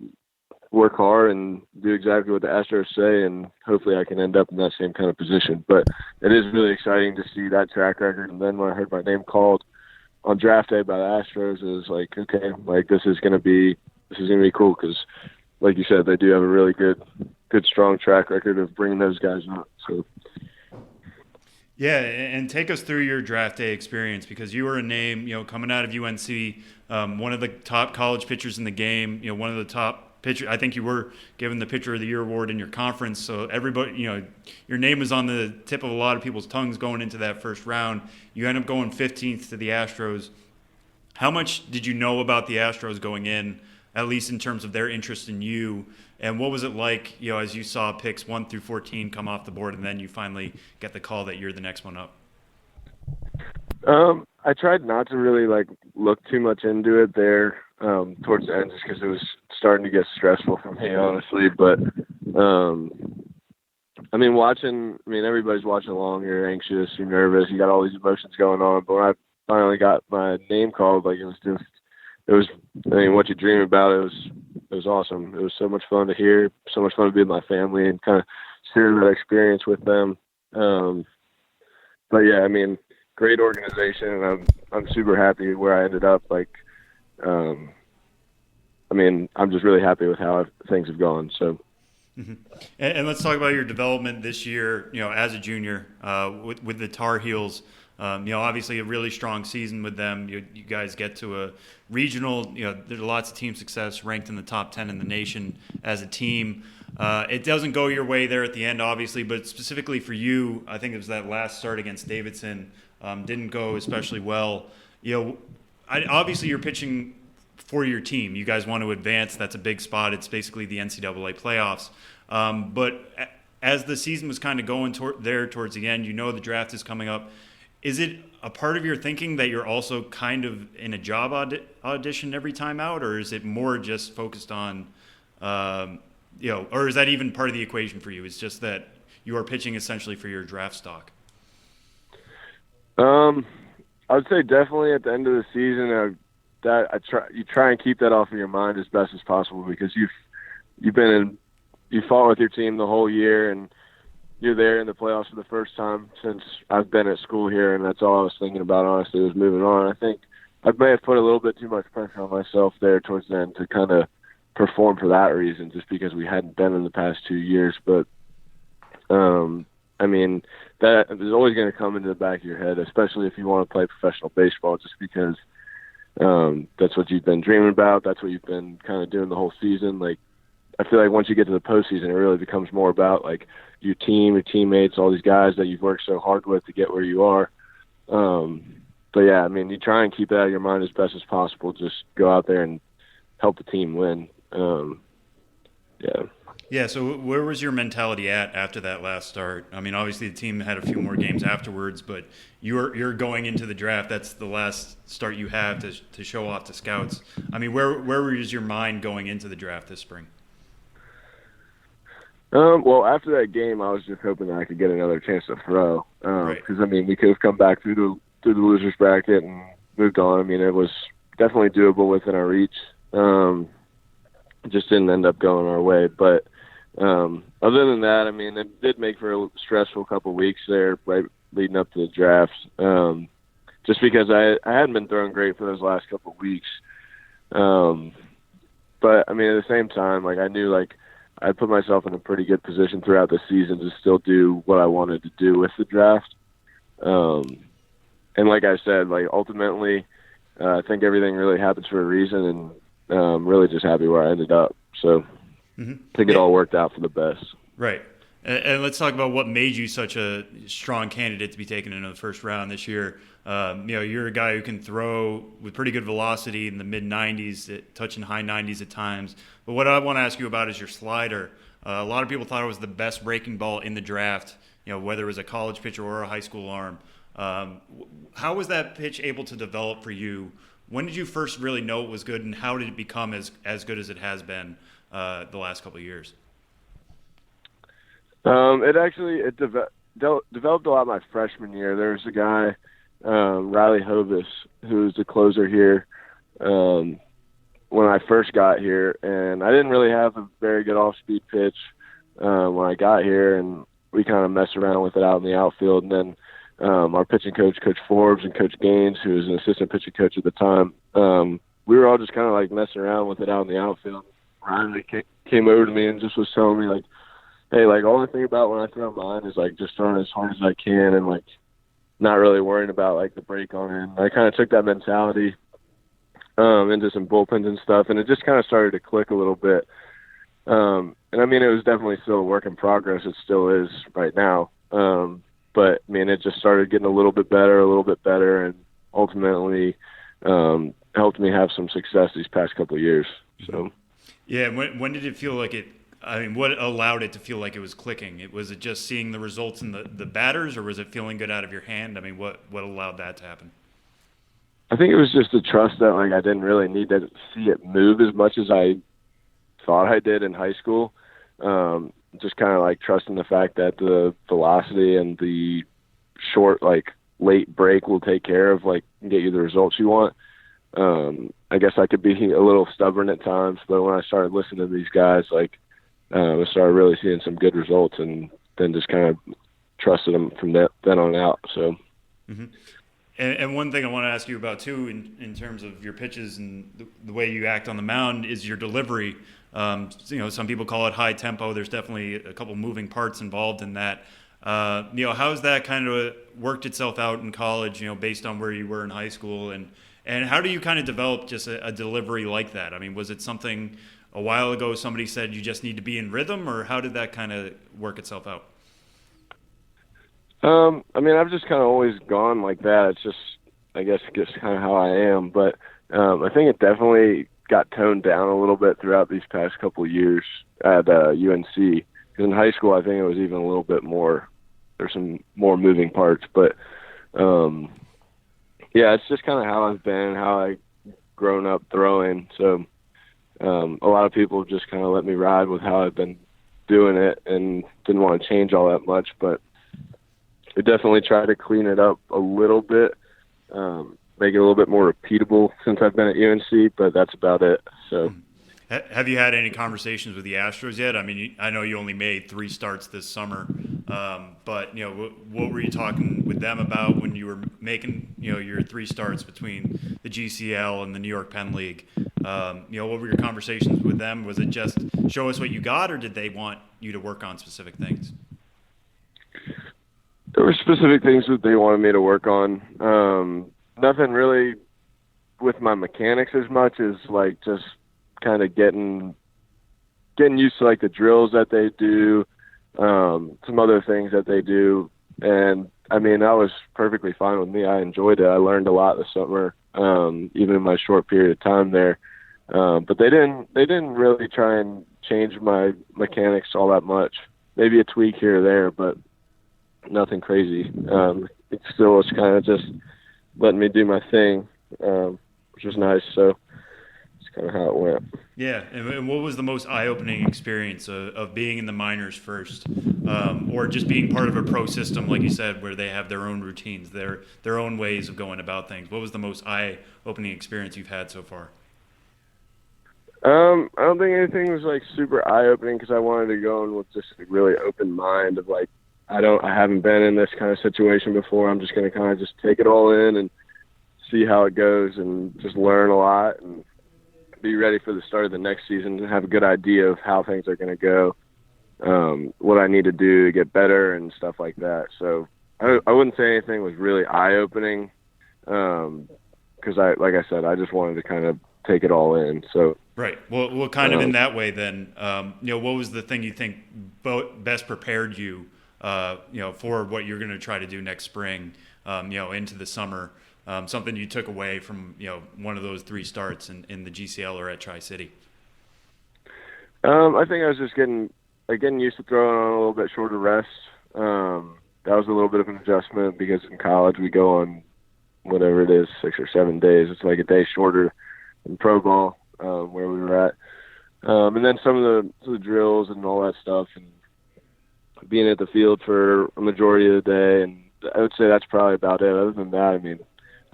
Speaker 4: work hard and do exactly what the Astros say, and hopefully I can end up in that same kind of position. But it is really exciting to see that track record. And then when I heard my name called on draft day by the Astros, it was like, okay, like this is gonna be cool, because, like you said, they do have a really good strong track record of bringing those guys up. So.
Speaker 3: Yeah, and take us through your draft day experience, because you were a name, coming out of UNC, one of the top college pitchers in the game, one of the top pitcher. I think you were given the Pitcher of the Year award in your conference. So everybody, your name was on the tip of a lot of people's tongues going into that first round. You end up going 15th to the Astros. How much did you know about the Astros going in, at least in terms of their interest in you? And what was it like, as you saw picks 1 through 14 come off the board, and then you finally get the call that you're the next one up?
Speaker 4: I tried not to really like look too much into it there towards the end, just because it was starting to get stressful for me, honestly. But I mean, everybody's watching along. You're anxious, you're nervous, you got all these emotions going on. But when I finally got my name called, like it was. I mean, what you dream about. It was awesome. It was so much fun to hear, so much fun to be with my family and kind of share that experience with them. But yeah, I mean, great organization, and I'm super happy where I ended up. Like, I mean, I'm just really happy with how things have gone. So.
Speaker 3: Mm-hmm. And let's talk about your development this year. As a junior, with the Tar Heels. Obviously a really strong season with them. You guys get to a regional. There's lots of team success, ranked in the top 10 in the nation as a team. It doesn't go your way there at the end, obviously, but specifically for you, I think it was that last start against Davidson didn't go especially well. Obviously you're pitching for your team. You guys want to advance. That's a big spot. It's basically the NCAA playoffs. But as the season was kind of going towards the end, the draft is coming up. Is it a part of your thinking that you're also kind of in a job audition every time out, or is it more just focused on, or is that even part of the equation for you? It's just that you are pitching essentially for your draft stock.
Speaker 4: I would say definitely at the end of the season, you try and keep that off of your mind as best as possible, because you fought with your team the whole year, and you're there in the playoffs for the first time since I've been at school here, and that's all I was thinking about, honestly, was moving on. I think I may have put a little bit too much pressure on myself there towards the end to kind of perform for that reason, just because we hadn't been in the past 2 years. But, I mean, that is always going to come into the back of your head, especially if you want to play professional baseball, just because that's what you've been dreaming about. That's what you've been kind of doing the whole season. Like, I feel like once you get to the postseason, it really becomes more about like your team, your teammates, all these guys that you've worked so hard with to get where you are. But yeah, I mean, you try and keep that out of your mind as best as possible. Just go out there and help the team win. Yeah.
Speaker 3: Yeah. So where was your mentality at after that last start? I mean, obviously the team had a few more games afterwards, but you're going into the draft. That's the last start you have to show off to scouts. I mean, where was your mind going into the draft this spring?
Speaker 4: Well, after that game, I was just hoping that I could get another chance to throw. Because, I mean, we could have come back through the losers bracket and moved on. I mean, it was definitely doable within our reach. It just didn't end up going our way. But other than that, I mean, it did make for a stressful couple of weeks there right leading up to the draft. Just because I hadn't been throwing great for those last couple of weeks. But, I mean, at the same time, like, I knew, like, I put myself in a pretty good position throughout the season to still do what I wanted to do with the draft. And like I said, like ultimately, I think everything really happens for a reason, and I'm really just happy where I ended up. So I think it all worked out for the best.
Speaker 3: Right. And let's talk about what made you such a strong candidate to be taken into the first round this year. You're a guy who can throw with pretty good velocity in the mid-90s, touching high 90s at times. But what I want to ask you about is your slider. A lot of people thought it was the best breaking ball in the draft, whether it was a college pitcher or a high school arm. How was that pitch able to develop for you? When did you first really know it was good, and how did it become as good as it has been the last couple of years?
Speaker 4: It developed a lot my freshman year. There was a guy, Riley Hovis, who's the closer here, when I first got here, and I didn't really have a very good off-speed pitch when I got here, and we kind of messed around with it out in the outfield. And then our pitching coach, Coach Forbes, and Coach Gaines, who was an assistant pitching coach at the time, we were all just kind of like messing around with it out in the outfield. Riley came over to me and just was telling me, like, hey, like, all I think about when I throw mine is, like, just throwing as hard as I can and, like, not really worrying about, like, the break on it. And I kind of took that mentality into some bullpens and stuff, and it just kind of started to click a little bit. And, I mean, it was definitely still a work in progress. It still is right now. But, I mean, it just started getting a little bit better, and ultimately helped me have some success these past couple of years. So,
Speaker 3: yeah, when did it feel like it? I mean, what allowed it to feel like it was clicking? Was it just seeing the results in the batters, or was it feeling good out of your hand? I mean, what allowed that to happen?
Speaker 4: I think it was just the trust that like I didn't really need to see it move as much as I thought I did in high school. Just kind of like trusting the fact that the velocity and the short, like late break will take care of like get you the results you want. I guess I could be a little stubborn at times, but when I started listening to these guys, like I started really seeing some good results, and then just kind of trusted them from then on out. So.
Speaker 3: Mm-hmm. And one thing I want to ask you about too, in terms of your pitches and the way you act on the mound, is your delivery. Some people call it high tempo. There's definitely a couple moving parts involved in that. How's that kind of worked itself out in college? Based on where you were in high school, and how do you kind of develop just a delivery like that? I mean, was it something a while ago somebody said you just need to be in rhythm, or how did that kind of work itself out?
Speaker 4: I've just kind of always gone like that. It's just, I guess, kind of how I am. But I think it definitely got toned down a little bit throughout these past couple of years at UNC. Because in high school, I think it was even a little bit more. There's some more moving parts. But, it's just kind of how I've been, how I've grown up throwing. So a lot of people just kind of let me ride with how I've been doing it and didn't want to change all that much. But I definitely try to clean it up a little bit, make it a little bit more repeatable since I've been at UNC, but that's about it. So,
Speaker 3: have you had any conversations with the Astros yet? I mean, I know you only made 3 starts this summer, but what were you talking with them about when you were making your 3 starts between the GCL and the New York Penn League? What were your conversations with them? Was it just show us what you got, or did they want you to work on specific things?
Speaker 4: There were specific things that they wanted me to work on. Nothing really with my mechanics as much as like just kind of getting used to like the drills that they do, some other things that they do. And I mean, that was perfectly fine with me. I enjoyed it. I learned a lot this summer, even in my short period of time there. But they didn't really try and change my mechanics all that much. Maybe a tweak here or there, but nothing crazy. It still was kind of just letting me do my thing, which was nice. So it's kind of how it went.
Speaker 3: Yeah, and what was the most eye-opening experience of being in the minors first, or just being part of a pro system, like you said, where they have their own routines, their own ways of going about things? What was the most eye-opening experience you've had so far?
Speaker 4: I don't think anything was like super eye-opening because I wanted to go in with just a really open mind of like, I haven't been in this kind of situation before. I'm just going to kind of just take it all in and see how it goes and just learn a lot and be ready for the start of the next season and have a good idea of how things are going to go, what I need to do to get better and stuff like that. So I wouldn't say anything was really eye-opening because like I said, I just wanted to kind of take it all in. So
Speaker 3: right. Well, kind of in that way then, what was the thing you think best prepared you for what you're going to try to do next spring, into the summer, something you took away from, one of those 3 starts in the GCL or at Tri-City?
Speaker 4: I think I was just getting used to throwing on a little bit shorter rest. That was a little bit of an adjustment because in college we go on whatever it is, 6 or 7 days. It's like a day shorter in pro ball, where we were at. And then some of the drills and all that stuff and being at the field for a majority of the day. And I would say that's probably about it. Other than that, I mean,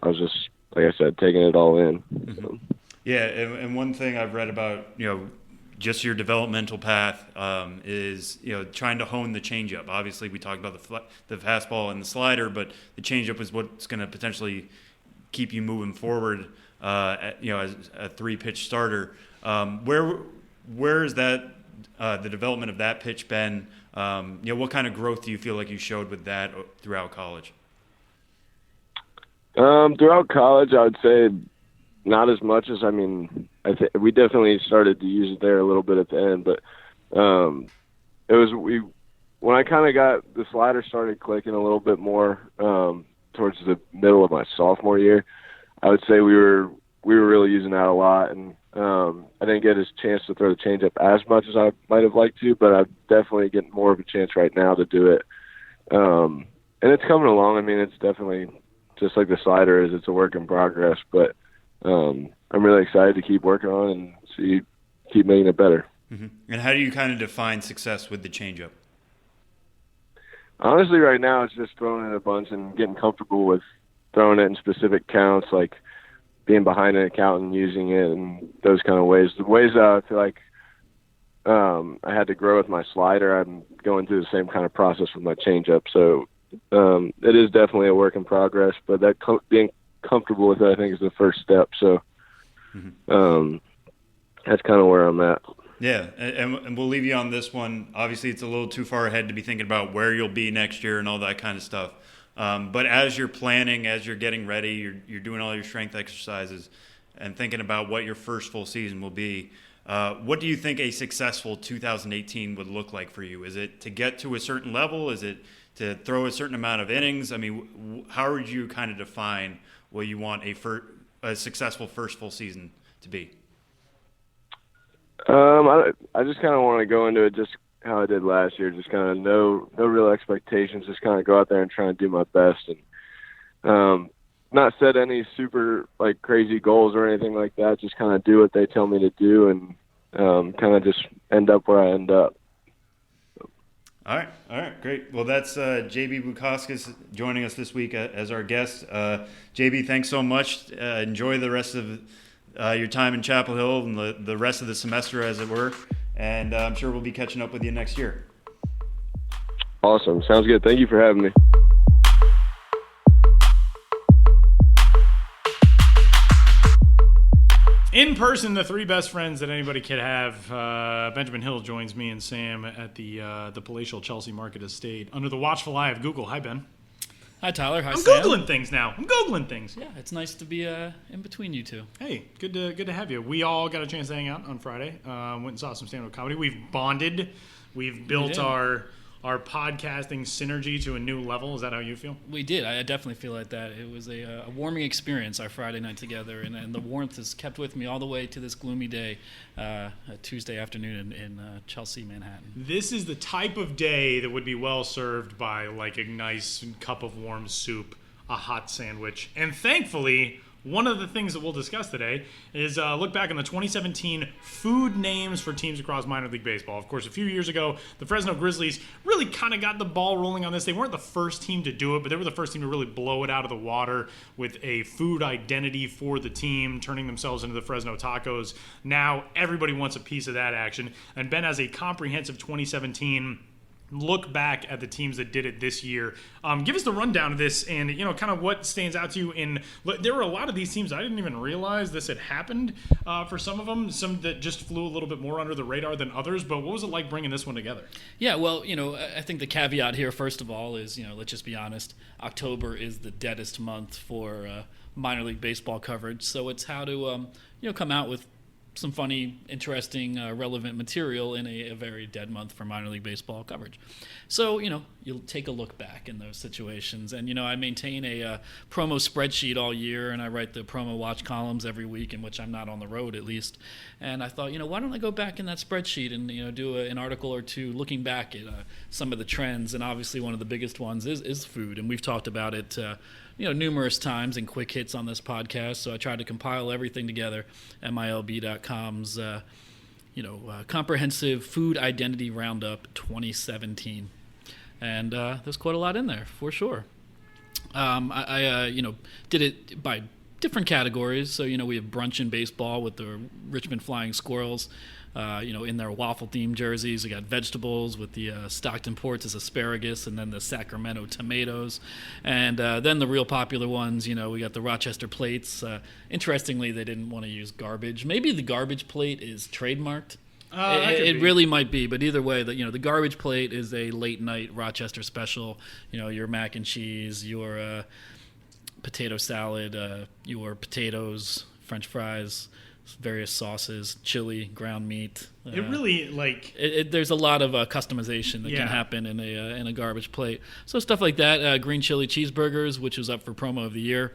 Speaker 4: I was just, like I said, taking it all in.
Speaker 3: Mm-hmm. Yeah. And one thing I've read about, just your developmental path, is, trying to hone the changeup. Obviously we talked about the fastball and the slider, but the changeup is what's going to potentially keep you moving forward, as a 3-pitch starter. Where is that, the development of that pitch been? What kind of growth do you feel like you showed with that throughout college?
Speaker 4: Throughout college, I would say not as much as, we definitely started to use it there a little bit at the end, but when I kind of got the slider started clicking a little bit more towards the middle of my sophomore year, I would say we were really using that a lot, and I didn't get a chance to throw the changeup as much as I might have liked to, but I'm definitely getting more of a chance right now to do it. And it's coming along. I mean, it's definitely just like the slider is. It's a work in progress, but I'm really excited to keep working on it and keep making it better.
Speaker 3: Mm-hmm. And how do you kind of define success with the changeup?
Speaker 4: Honestly, right now it's just throwing it a bunch and getting comfortable with throwing it in specific counts, like being behind an account and using it and those kind of ways. The ways that I feel like I had to grow with my slider, I'm going through the same kind of process with my changeup. So it is definitely a work in progress, but that being comfortable with it, I think, is the first step. So that's kind of where I'm at.
Speaker 3: Yeah, and we'll leave you on this one. Obviously, it's a little too far ahead to be thinking about where you'll be next year and all that kind of stuff. But as you're planning, as you're getting ready, you're doing all your strength exercises and thinking about what your first full season will be. What do you think a successful 2018 would look like for you? Is it to get to a certain level? Is it to throw a certain amount of innings? I mean, how would you kind of define what you want a successful first full season to be?
Speaker 4: I just kind of want to go into it just how I did last year, just kind of no real expectations, just kind of go out there and try and do my best, and not set any super like crazy goals or anything like that. Just kind of do what they tell me to do, and kind of just end up where I end up.
Speaker 3: All right, great. Well, that's J.B. Bukauskas joining us this week as our guest. J.B., thanks so much. Enjoy the rest of your time in Chapel Hill and the rest of the semester, as it were. And I'm sure we'll be catching up with you next year.
Speaker 4: Awesome. Sounds good. Thank you for having me.
Speaker 2: In person, the three best friends that anybody could have. Benjamin Hill joins me and Sam at the palatial Chelsea Market Estate under the watchful eye of Google. Hi, Ben.
Speaker 5: Hi, Tyler. Hi,
Speaker 2: I'm
Speaker 5: Sam.
Speaker 2: Googling things now.
Speaker 5: Yeah, it's nice to be in between you two.
Speaker 2: Hey, good to have you. We all got a chance to hang out on Friday. Went and saw some stand-up comedy. We've bonded. We've built our podcasting synergy to a new level. Is that how you feel?
Speaker 5: We did. I definitely feel like that. It was a warming experience, our Friday night together, and the warmth has kept with me all the way to this gloomy day, Tuesday afternoon in Chelsea, Manhattan.
Speaker 2: This is the type of day that would be well served by like a nice cup of warm soup, a hot sandwich, and thankfully, one of the things that we'll discuss today is look back on the 2017 food names for teams across minor league baseball. Of course, a few years ago, the Fresno Grizzlies really kind of got the ball rolling on this. They weren't the first team to do it, but they were the first team to really blow it out of the water with a food identity for the team, turning themselves into the Fresno Tacos. Now, everybody wants a piece of that action, and Ben has a comprehensive 2017 look back at the teams that did it this year. Give us the rundown of this and, kind of what stands out to you. There were a lot of these teams I didn't even realize this had happened for some of them, some that just flew a little bit more under the radar than others. But what was it like bringing this one together?
Speaker 5: Yeah, well, I think the caveat here, first of all, is, let's just be honest, October is the deadest month for minor league baseball coverage. So it's how to, come out with some funny, interesting, relevant material in a very dead month for minor league baseball coverage. So, you'll take a look back in those situations. And, I maintain a promo spreadsheet all year, and I write the promo watch columns every week in which I'm not on the road, at least. And I thought, why don't I go back in that spreadsheet and, do an article or two looking back at some of the trends. And obviously one of the biggest ones is food. And we've talked about it numerous times in quick hits on this podcast. So I tried to compile everything together. MILB.com's, comprehensive food identity roundup 2017, and there's quite a lot in there for sure. I did it by different categories. So we have brunch in baseball with the Richmond Flying Squirrels. In their waffle-themed jerseys. We got vegetables with the Stockton Ports as asparagus, and then the Sacramento tomatoes. And then the real popular ones, we got the Rochester plates. Interestingly, they didn't want to use garbage. Maybe the garbage plate is trademarked. It really might be, but either way, the garbage plate is a late-night Rochester special. Your mac and cheese, your potato salad, your potatoes, French fries, various sauces, chili, ground meat,
Speaker 2: It really
Speaker 5: there's a lot of customization that can happen in a garbage plate. So stuff like that, green chili cheeseburgers, which was up for promo of the year,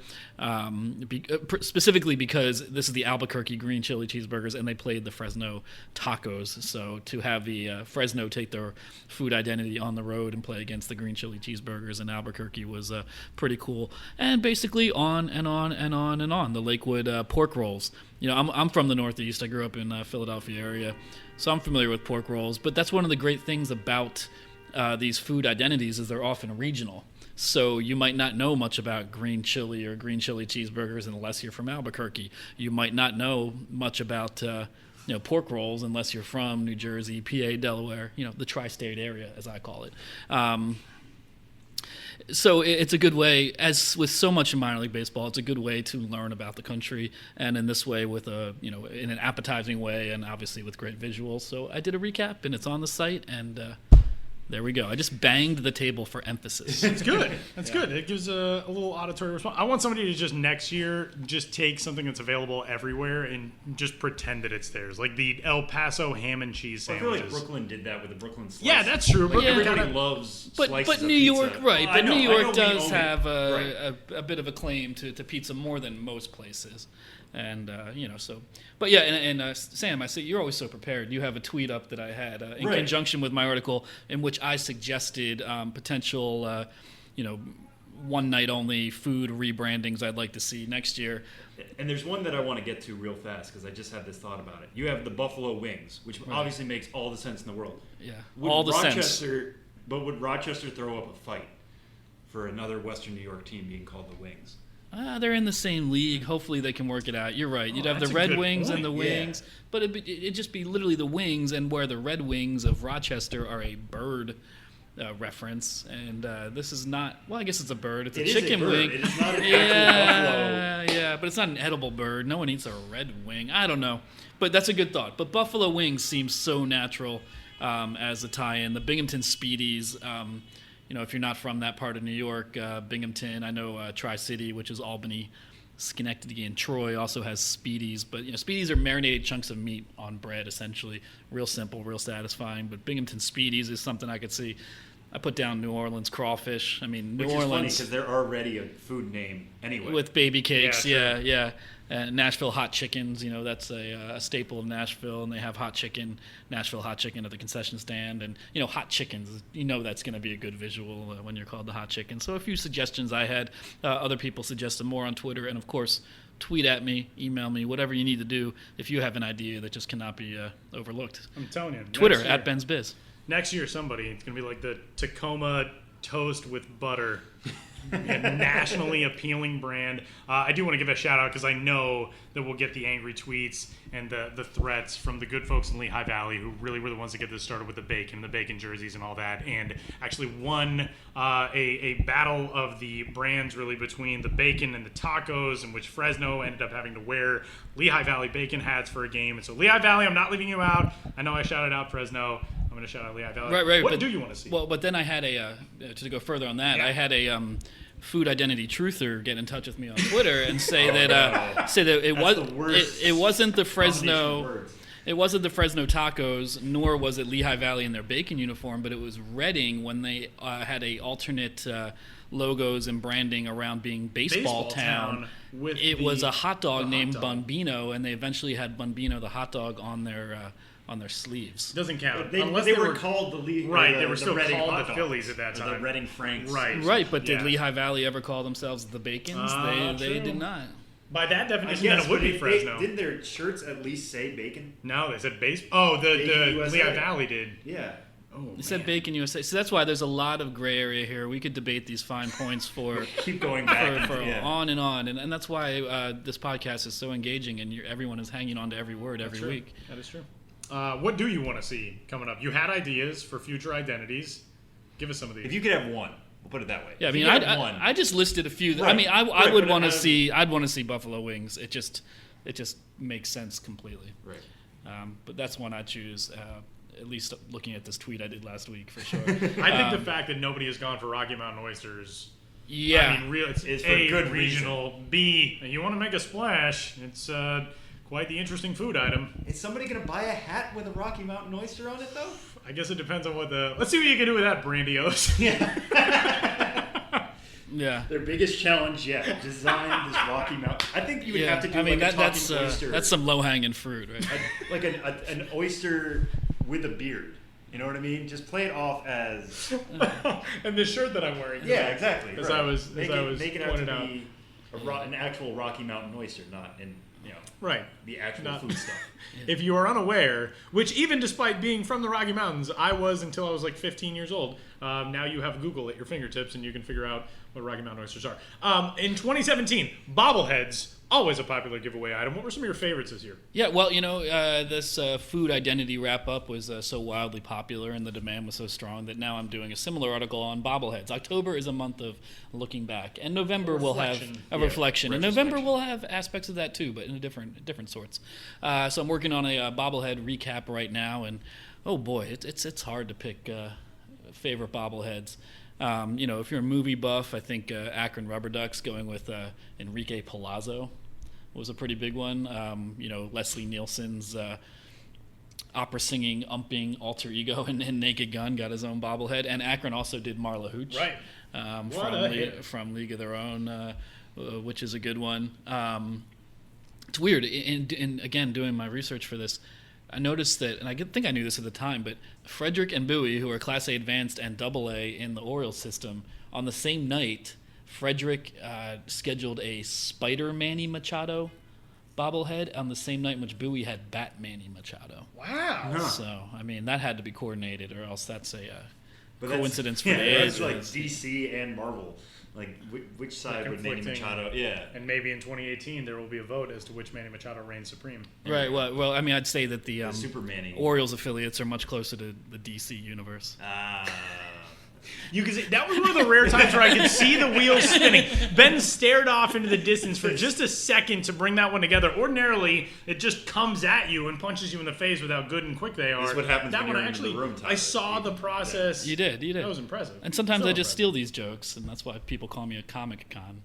Speaker 5: specifically because this is the Albuquerque green chili cheeseburgers, and they played the Fresno tacos. So to have the Fresno take their food identity on the road and play against the green chili cheeseburgers in Albuquerque was pretty cool. And basically on and on and on and on. The Lakewood pork rolls. I'm from the Northeast. I grew up in Philadelphia area, so I'm familiar with pork rolls. But that's one of the great things about these food identities is they're often regional. So you might not know much about green chili or green chili cheeseburgers unless you're from Albuquerque. You might not know much about pork rolls unless you're from New Jersey, PA, Delaware, the tri-state area, as I call it. So it's a good way, as with so much in minor league baseball, it's a good way to learn about the country, and in this way with in an appetizing way, and obviously with great visuals. So I did a recap, and it's on the site, and there we go. I just banged the table for emphasis.
Speaker 2: It's good. That's good. It gives a little auditory response. I want somebody to just next year just take something that's available everywhere and just pretend that it's theirs. Like the El Paso ham and cheese sandwiches.
Speaker 3: I feel like Brooklyn did that with the Brooklyn slice.
Speaker 2: Yeah, that's true.
Speaker 3: Everybody loves slices
Speaker 5: but
Speaker 3: of
Speaker 5: New York,
Speaker 3: pizza.
Speaker 5: right? But New York does have
Speaker 3: Right.
Speaker 5: a bit of a claim to pizza more than most places. And so, but yeah, and Sam, I see you're always so prepared. You have a tweet up that I had in conjunction with my article, in which I suggested potential, one night only food rebrandings I'd like to see next year.
Speaker 3: And there's one that I want to get to real fast because I just had this thought about it. You have the Buffalo Wings, which obviously makes all the sense in the world.
Speaker 5: Yeah,
Speaker 3: sense. But would Rochester throw up a fight for another Western New York team being called the Wings?
Speaker 5: They're in the same league. Hopefully they can work it out. You're right. You'd have the Red Wings and the Wings, but it'd just be literally the Wings, and where the Red Wings of Rochester are a bird reference, and this is not. Well, I guess it's a bird. It's a chicken wing.
Speaker 3: It is not an actual buffalo.
Speaker 5: Yeah, but it's not an edible bird. No one eats a red wing. I don't know, but that's a good thought. But Buffalo Wings seems so natural as a tie-in. The Binghamton Speedies. If you're not from that part of New York, Binghamton, I know Tri-City, which is Albany, Schenectady, and Troy also has Speedies. But Speedies are marinated chunks of meat on bread, essentially. Real simple, real satisfying. But Binghamton Speedies is something I could see. I put down New Orleans crawfish. I mean, New
Speaker 3: Which
Speaker 5: Orleans.
Speaker 3: is funny because they're already a food name anyway.
Speaker 5: With baby cakes,
Speaker 2: Yeah.
Speaker 5: Nashville hot chickens, that's a staple of Nashville, and they have Nashville hot chicken at the concession stand, and hot chickens, that's going to be a good visual when you're called the hot chicken. So a few suggestions I had. Other people suggested more on Twitter, and of course, tweet at me, email me, whatever you need to do if you have an idea that just cannot be overlooked.
Speaker 2: I'm telling you.
Speaker 5: Twitter at Ben's Biz.
Speaker 2: Next year, somebody, it's going to be like the Tacoma toast with butter. A nationally appealing brand. I do want to give a shout out because I know that we'll get the angry tweets and the threats from the good folks in Lehigh Valley who really wants to get this started with the bacon jerseys and all that, and actually won a battle of the brands really between the bacon and the tacos, in which Fresno ended up having to wear Lehigh Valley bacon hats for a game. And so Lehigh Valley, I'm not leaving you out. I know I shouted out Fresno. I'm going to shout out Lehigh Valley.
Speaker 5: Right.
Speaker 2: What do you want to see?
Speaker 5: Well, but then I had to go further on that, I had a food identity truther get in touch with me on Twitter and say that it wasn't the Fresno. It wasn't the Fresno tacos, nor was it Lehigh Valley in their bacon uniform, but it was Reading when they had a alternate logos and branding around being baseball town. It was a hot dog named Bunbino, and they eventually had Bunbino the hot dog on their sleeves.
Speaker 2: Doesn't count.
Speaker 3: Unless they were called the Lehigh.
Speaker 2: Right, they were still
Speaker 3: Reading
Speaker 2: called the Phillies at that time.
Speaker 3: The Reading Franks.
Speaker 2: Right,
Speaker 5: but did Lehigh Valley ever call themselves the Bacons? They did not.
Speaker 2: By that definition, then it would be Fresno.
Speaker 3: Didn't their shirts at least say bacon?
Speaker 2: No, they said base. Oh, the Lehigh Valley did.
Speaker 3: Yeah.
Speaker 5: They said Bacon USA. So that's why there's a lot of gray area here. We could debate these fine points for
Speaker 3: keep going back
Speaker 5: for on and on, and that's why this podcast is so engaging, and everyone is hanging on to every word every week.
Speaker 2: That is true. What do you want to see coming up? You had ideas for future identities. Give us some of these.
Speaker 3: If you could have one, we'll put it that way.
Speaker 5: Yeah, I mean, I just listed a few. Right. I mean, I would want to see. I'd want to see Buffalo Wings. It just makes sense completely.
Speaker 3: Right.
Speaker 5: But that's one I choose. At least looking at this tweet I did last week, for sure.
Speaker 2: I think the fact that nobody has gone for Rocky Mountain oysters.
Speaker 5: Yeah,
Speaker 2: I mean, it's
Speaker 3: for
Speaker 2: A,
Speaker 3: good
Speaker 2: regional.
Speaker 3: Reason.
Speaker 2: B, you want to make a splash. It's Quite the interesting food item.
Speaker 3: Is somebody going to buy a hat with a Rocky Mountain oyster on it, though?
Speaker 2: I guess it depends on what the... Let's see what you can do with that, Brandios.
Speaker 3: Yeah.
Speaker 5: Yeah.
Speaker 3: Their biggest challenge yet. Design this Rocky Mountain. I think you would have to do
Speaker 5: that's
Speaker 3: oyster.
Speaker 5: that's some low-hanging fruit, right?
Speaker 3: Like an oyster with a beard. You know what I mean? Just play it off as...
Speaker 2: And the shirt that I'm wearing.
Speaker 3: Yeah, exactly.
Speaker 2: As
Speaker 3: right.
Speaker 2: I was
Speaker 3: make it out to
Speaker 2: pointed out.
Speaker 3: be an actual Rocky Mountain oyster, not in
Speaker 2: Right.
Speaker 3: the actual food stuff.
Speaker 2: If you are unaware, which even despite being from the Rocky Mountains, I was until I was like 15 years old. Now you have Google at your fingertips and you can figure out what Rocky Mountain oysters are. In 2017, bobbleheads, always a popular giveaway item. What were some of your favorites this year?
Speaker 5: Yeah, well, this food identity wrap-up was so wildly popular and the demand was so strong that now I'm doing a similar article on bobbleheads. October is a month of looking back, and November will have a reflection. And November will have aspects of that too, but in different sorts. So I'm working on a bobblehead recap right now, and oh boy, it's hard to pick favorite bobbleheads. If you're a movie buff, I think Akron Rubber Ducks going with Enrique Palazzo was a pretty big one. Leslie Nielsen's opera singing, umping alter ego in Naked Gun got his own bobblehead. And Akron also did Marla Hooch from League of Their Own, which is a good one. It's weird. In again, doing my research for this, I noticed that, and I think I knew this at the time, but Frederick and Bowie, who are Class A Advanced and Double A in the Orioles system, on the same night, Frederick scheduled a Spider Manny Machado bobblehead on the same night in which Bowie had Bat Manny Machado.
Speaker 2: Wow.
Speaker 3: Huh.
Speaker 5: So, I mean, that had to be coordinated, or else that's a
Speaker 3: But
Speaker 5: coincidence for the
Speaker 3: that's
Speaker 5: age.
Speaker 3: like DC and Marvel. Like, which side would Manny Machado? Yeah.
Speaker 2: And maybe in 2018 there will be a vote as to which Manny Machado reigns supreme.
Speaker 5: Right. Well, I mean, I'd say that the
Speaker 3: Super Manny.
Speaker 5: Orioles affiliates are much closer to the DC universe.
Speaker 2: You could say, that was one of the rare times where I could see the wheels spinning. Ben stared off into the distance for just a second to bring that one together. Ordinarily, it just comes at you and punches you in the face with how good and quick they are.
Speaker 3: That's what happens
Speaker 2: that
Speaker 3: when
Speaker 2: one
Speaker 3: you're
Speaker 2: actually,
Speaker 3: in the room, Tyler.
Speaker 2: I saw the process.
Speaker 5: You did.
Speaker 2: That was impressive.
Speaker 5: And sometimes
Speaker 2: So
Speaker 5: I just
Speaker 2: impressive.
Speaker 5: steal these jokes, and that's why people call me a comic con.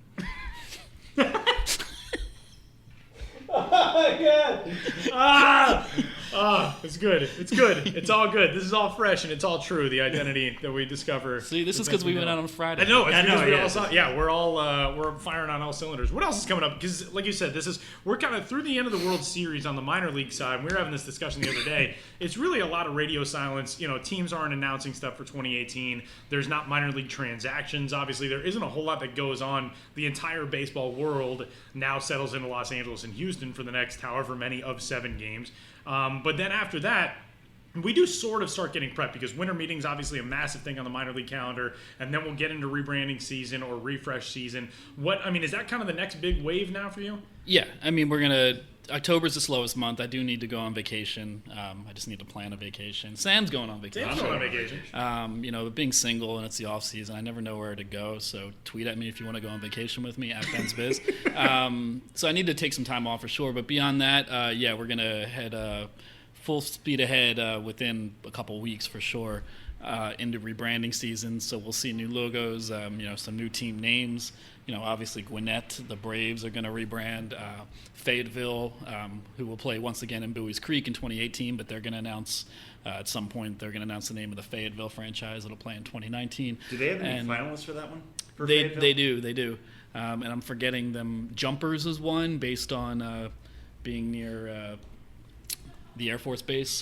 Speaker 2: It's good. It's good. It's all good. This is all fresh and it's all true. The identity that we discover.
Speaker 5: See, this is because we went out on Friday.
Speaker 2: I know. It's because we
Speaker 3: yeah.
Speaker 2: all saw. Yeah, we're all we're firing on all cylinders. What else is coming up? Because, like you said, we're kind of through the end of the World Series on the minor league side. We were having this discussion the other day. It's really a lot of radio silence. Teams aren't announcing stuff for 2018. There's not minor league transactions. Obviously, there isn't a whole lot that goes on. The entire baseball world now settles into Los Angeles and Houston for the next however many of 7 games. But then after that, we do sort of start getting prepped because winter meetings obviously a massive thing on the minor league calendar, and then we'll get into rebranding season or refresh season. Is that kind of the next big wave now for you?
Speaker 5: Yeah, I mean, October's the slowest month. I do need to go on vacation. I just need to plan a vacation. Sam's going on vacation.
Speaker 2: Sam's going on vacation.
Speaker 5: Being single and it's the off season, I never know where to go. So tweet at me if you want to go on vacation with me at Ben's Biz. So I need to take some time off for sure. But beyond that, we're gonna head full speed ahead within a couple weeks for sure into rebranding season. So we'll see new logos, some new team names. Obviously Gwinnett, the Braves are going to rebrand. Fayetteville, who will play once again in Bowie's Creek in 2018, but they're going to announce at some point the name of the Fayetteville franchise that'll play in 2019.
Speaker 3: Do they have any finalists for that one?
Speaker 5: They do. And I'm forgetting them. Jumpers is one based on being near the Air Force Base.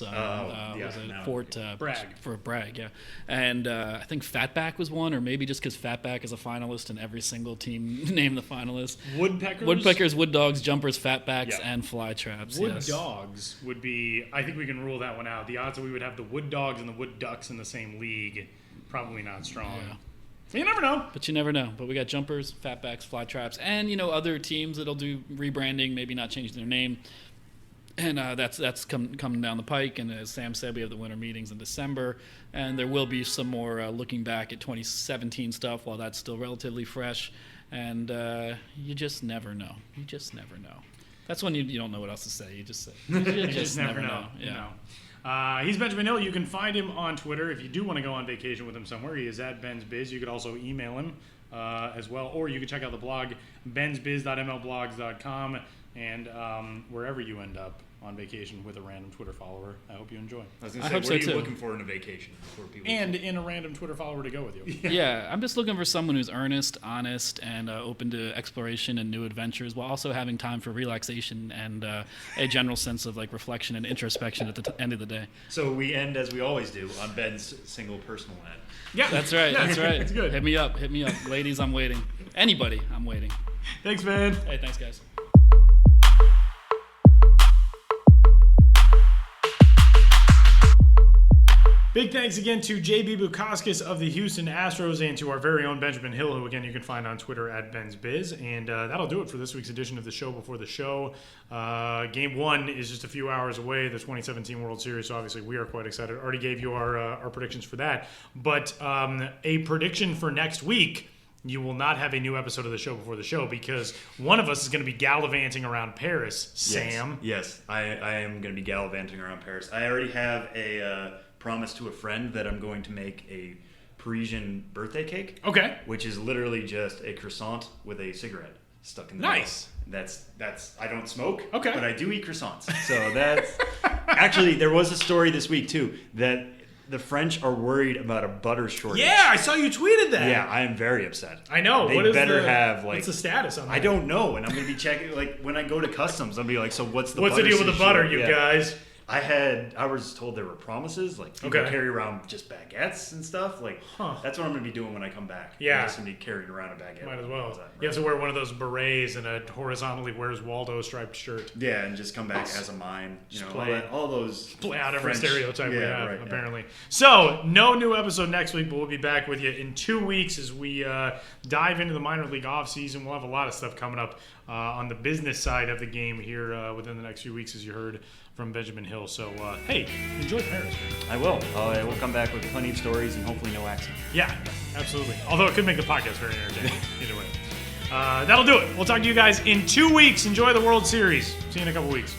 Speaker 5: Fort
Speaker 2: Bragg.
Speaker 5: For Bragg, yeah. And I think Fatback was one, or maybe just because Fatback is a finalist and every single team named the finalist. Woodpeckers, Wood Dogs, Jumpers, Fatbacks, and Fly Traps.
Speaker 2: Wood Dogs would be, I think we can rule that one out. The odds that we would have the Wood Dogs and the Wood Ducks in the same league, probably not strong. Yeah. You never know.
Speaker 5: But you never know. But we got Jumpers, Fatbacks, Fly Traps, and other teams that'll do rebranding, maybe not change their name. And that's coming down the pike. And as Sam said, we have the winter meetings in December. And there will be some more looking back at 2017 stuff while that's still relatively fresh. And you just never know. That's when you don't know what else to say. You just say. You just never know. Yeah.
Speaker 2: He's Benjamin Hill. You can find him on Twitter if you do want to go on vacation with him somewhere. He is at Ben's Biz. You could also email him as well, or you can check out the blog bensbiz.mlblogs.com. And wherever you end up on vacation with a random Twitter follower, I hope you enjoy.
Speaker 3: I was going
Speaker 5: I
Speaker 3: to
Speaker 5: hope
Speaker 3: say,
Speaker 5: so
Speaker 3: what are you
Speaker 5: too.
Speaker 3: looking for in a vacation? For people
Speaker 2: And in a random Twitter follower to go with you.
Speaker 5: Yeah, I'm just looking for someone who's earnest, honest, and open to exploration and new adventures, while also having time for relaxation and a general sense of like reflection and introspection at the end of the day.
Speaker 3: So we end, as we always do, on Ben's single personal ad.
Speaker 2: Yeah,
Speaker 5: That's right.
Speaker 2: Yeah,
Speaker 5: That's right.
Speaker 2: It's good.
Speaker 5: Hit me up, ladies. I'm waiting. Anybody, I'm waiting.
Speaker 2: Thanks, man.
Speaker 5: Hey, thanks, guys.
Speaker 2: Big thanks again to J.B. Bukauskas of the Houston Astros and to our very own Benjamin Hill, who, again, you can find on Twitter at BensBiz. And that'll do it for this week's edition of the show before the show. Game 1 is just a few hours away, the 2017 World Series, so obviously we are quite excited. Already gave you our predictions for that. But a prediction for next week, you will not have a new episode of the show before the show because one of us is going to be gallivanting around Paris, Sam.
Speaker 3: Yes, I am going to be gallivanting around Paris. I already have a promise to a friend that I'm going to make a Parisian birthday cake.
Speaker 2: Okay.
Speaker 3: Which is literally just a croissant with a cigarette stuck in the
Speaker 2: Nice.
Speaker 3: middle. That's I don't smoke.
Speaker 2: Okay.
Speaker 3: But I do eat croissants. So that's actually there was a story this week too that the French are worried about a butter shortage.
Speaker 2: Yeah, I saw you tweeted that.
Speaker 3: Yeah, I am very upset.
Speaker 2: I know.
Speaker 3: They
Speaker 2: What is
Speaker 3: better have like
Speaker 2: what's the status on that?
Speaker 3: I don't know, and I'm gonna be checking like when I go to customs, I'll be like, so what's the
Speaker 2: What's the
Speaker 3: butter
Speaker 2: deal with the butter,
Speaker 3: situation?
Speaker 2: you
Speaker 3: Yeah.
Speaker 2: guys?
Speaker 3: I was told there were promises, like people
Speaker 2: Okay.
Speaker 3: carry around just baguettes and stuff. Like that's what I'm gonna be doing when I come back.
Speaker 2: Yeah.
Speaker 3: I'm just gonna be carrying around a baguette.
Speaker 2: Might as well.
Speaker 3: How's that?
Speaker 2: You have to wear one of those berets and a horizontally Where's Waldo striped shirt.
Speaker 3: Yeah, and just come back as a mime. You know,
Speaker 2: play-
Speaker 3: all those
Speaker 2: Play out every
Speaker 3: French-
Speaker 2: stereotype we
Speaker 3: yeah,
Speaker 2: have,
Speaker 3: right, yeah.
Speaker 2: apparently. So, no new episode next week, but we'll be back with you in 2 weeks as we dive into the minor league offseason. We'll have a lot of stuff coming up on the business side of the game here within the next few weeks, as you heard from Benjamin Hill. So, hey, enjoy Paris, man.
Speaker 3: I will. I will come back with plenty of stories and hopefully no accent.
Speaker 2: Yeah, absolutely. Although it could make the podcast very entertaining. Either way. That'll do it. We'll talk to you guys in 2 weeks. Enjoy the World Series. See you in a couple weeks.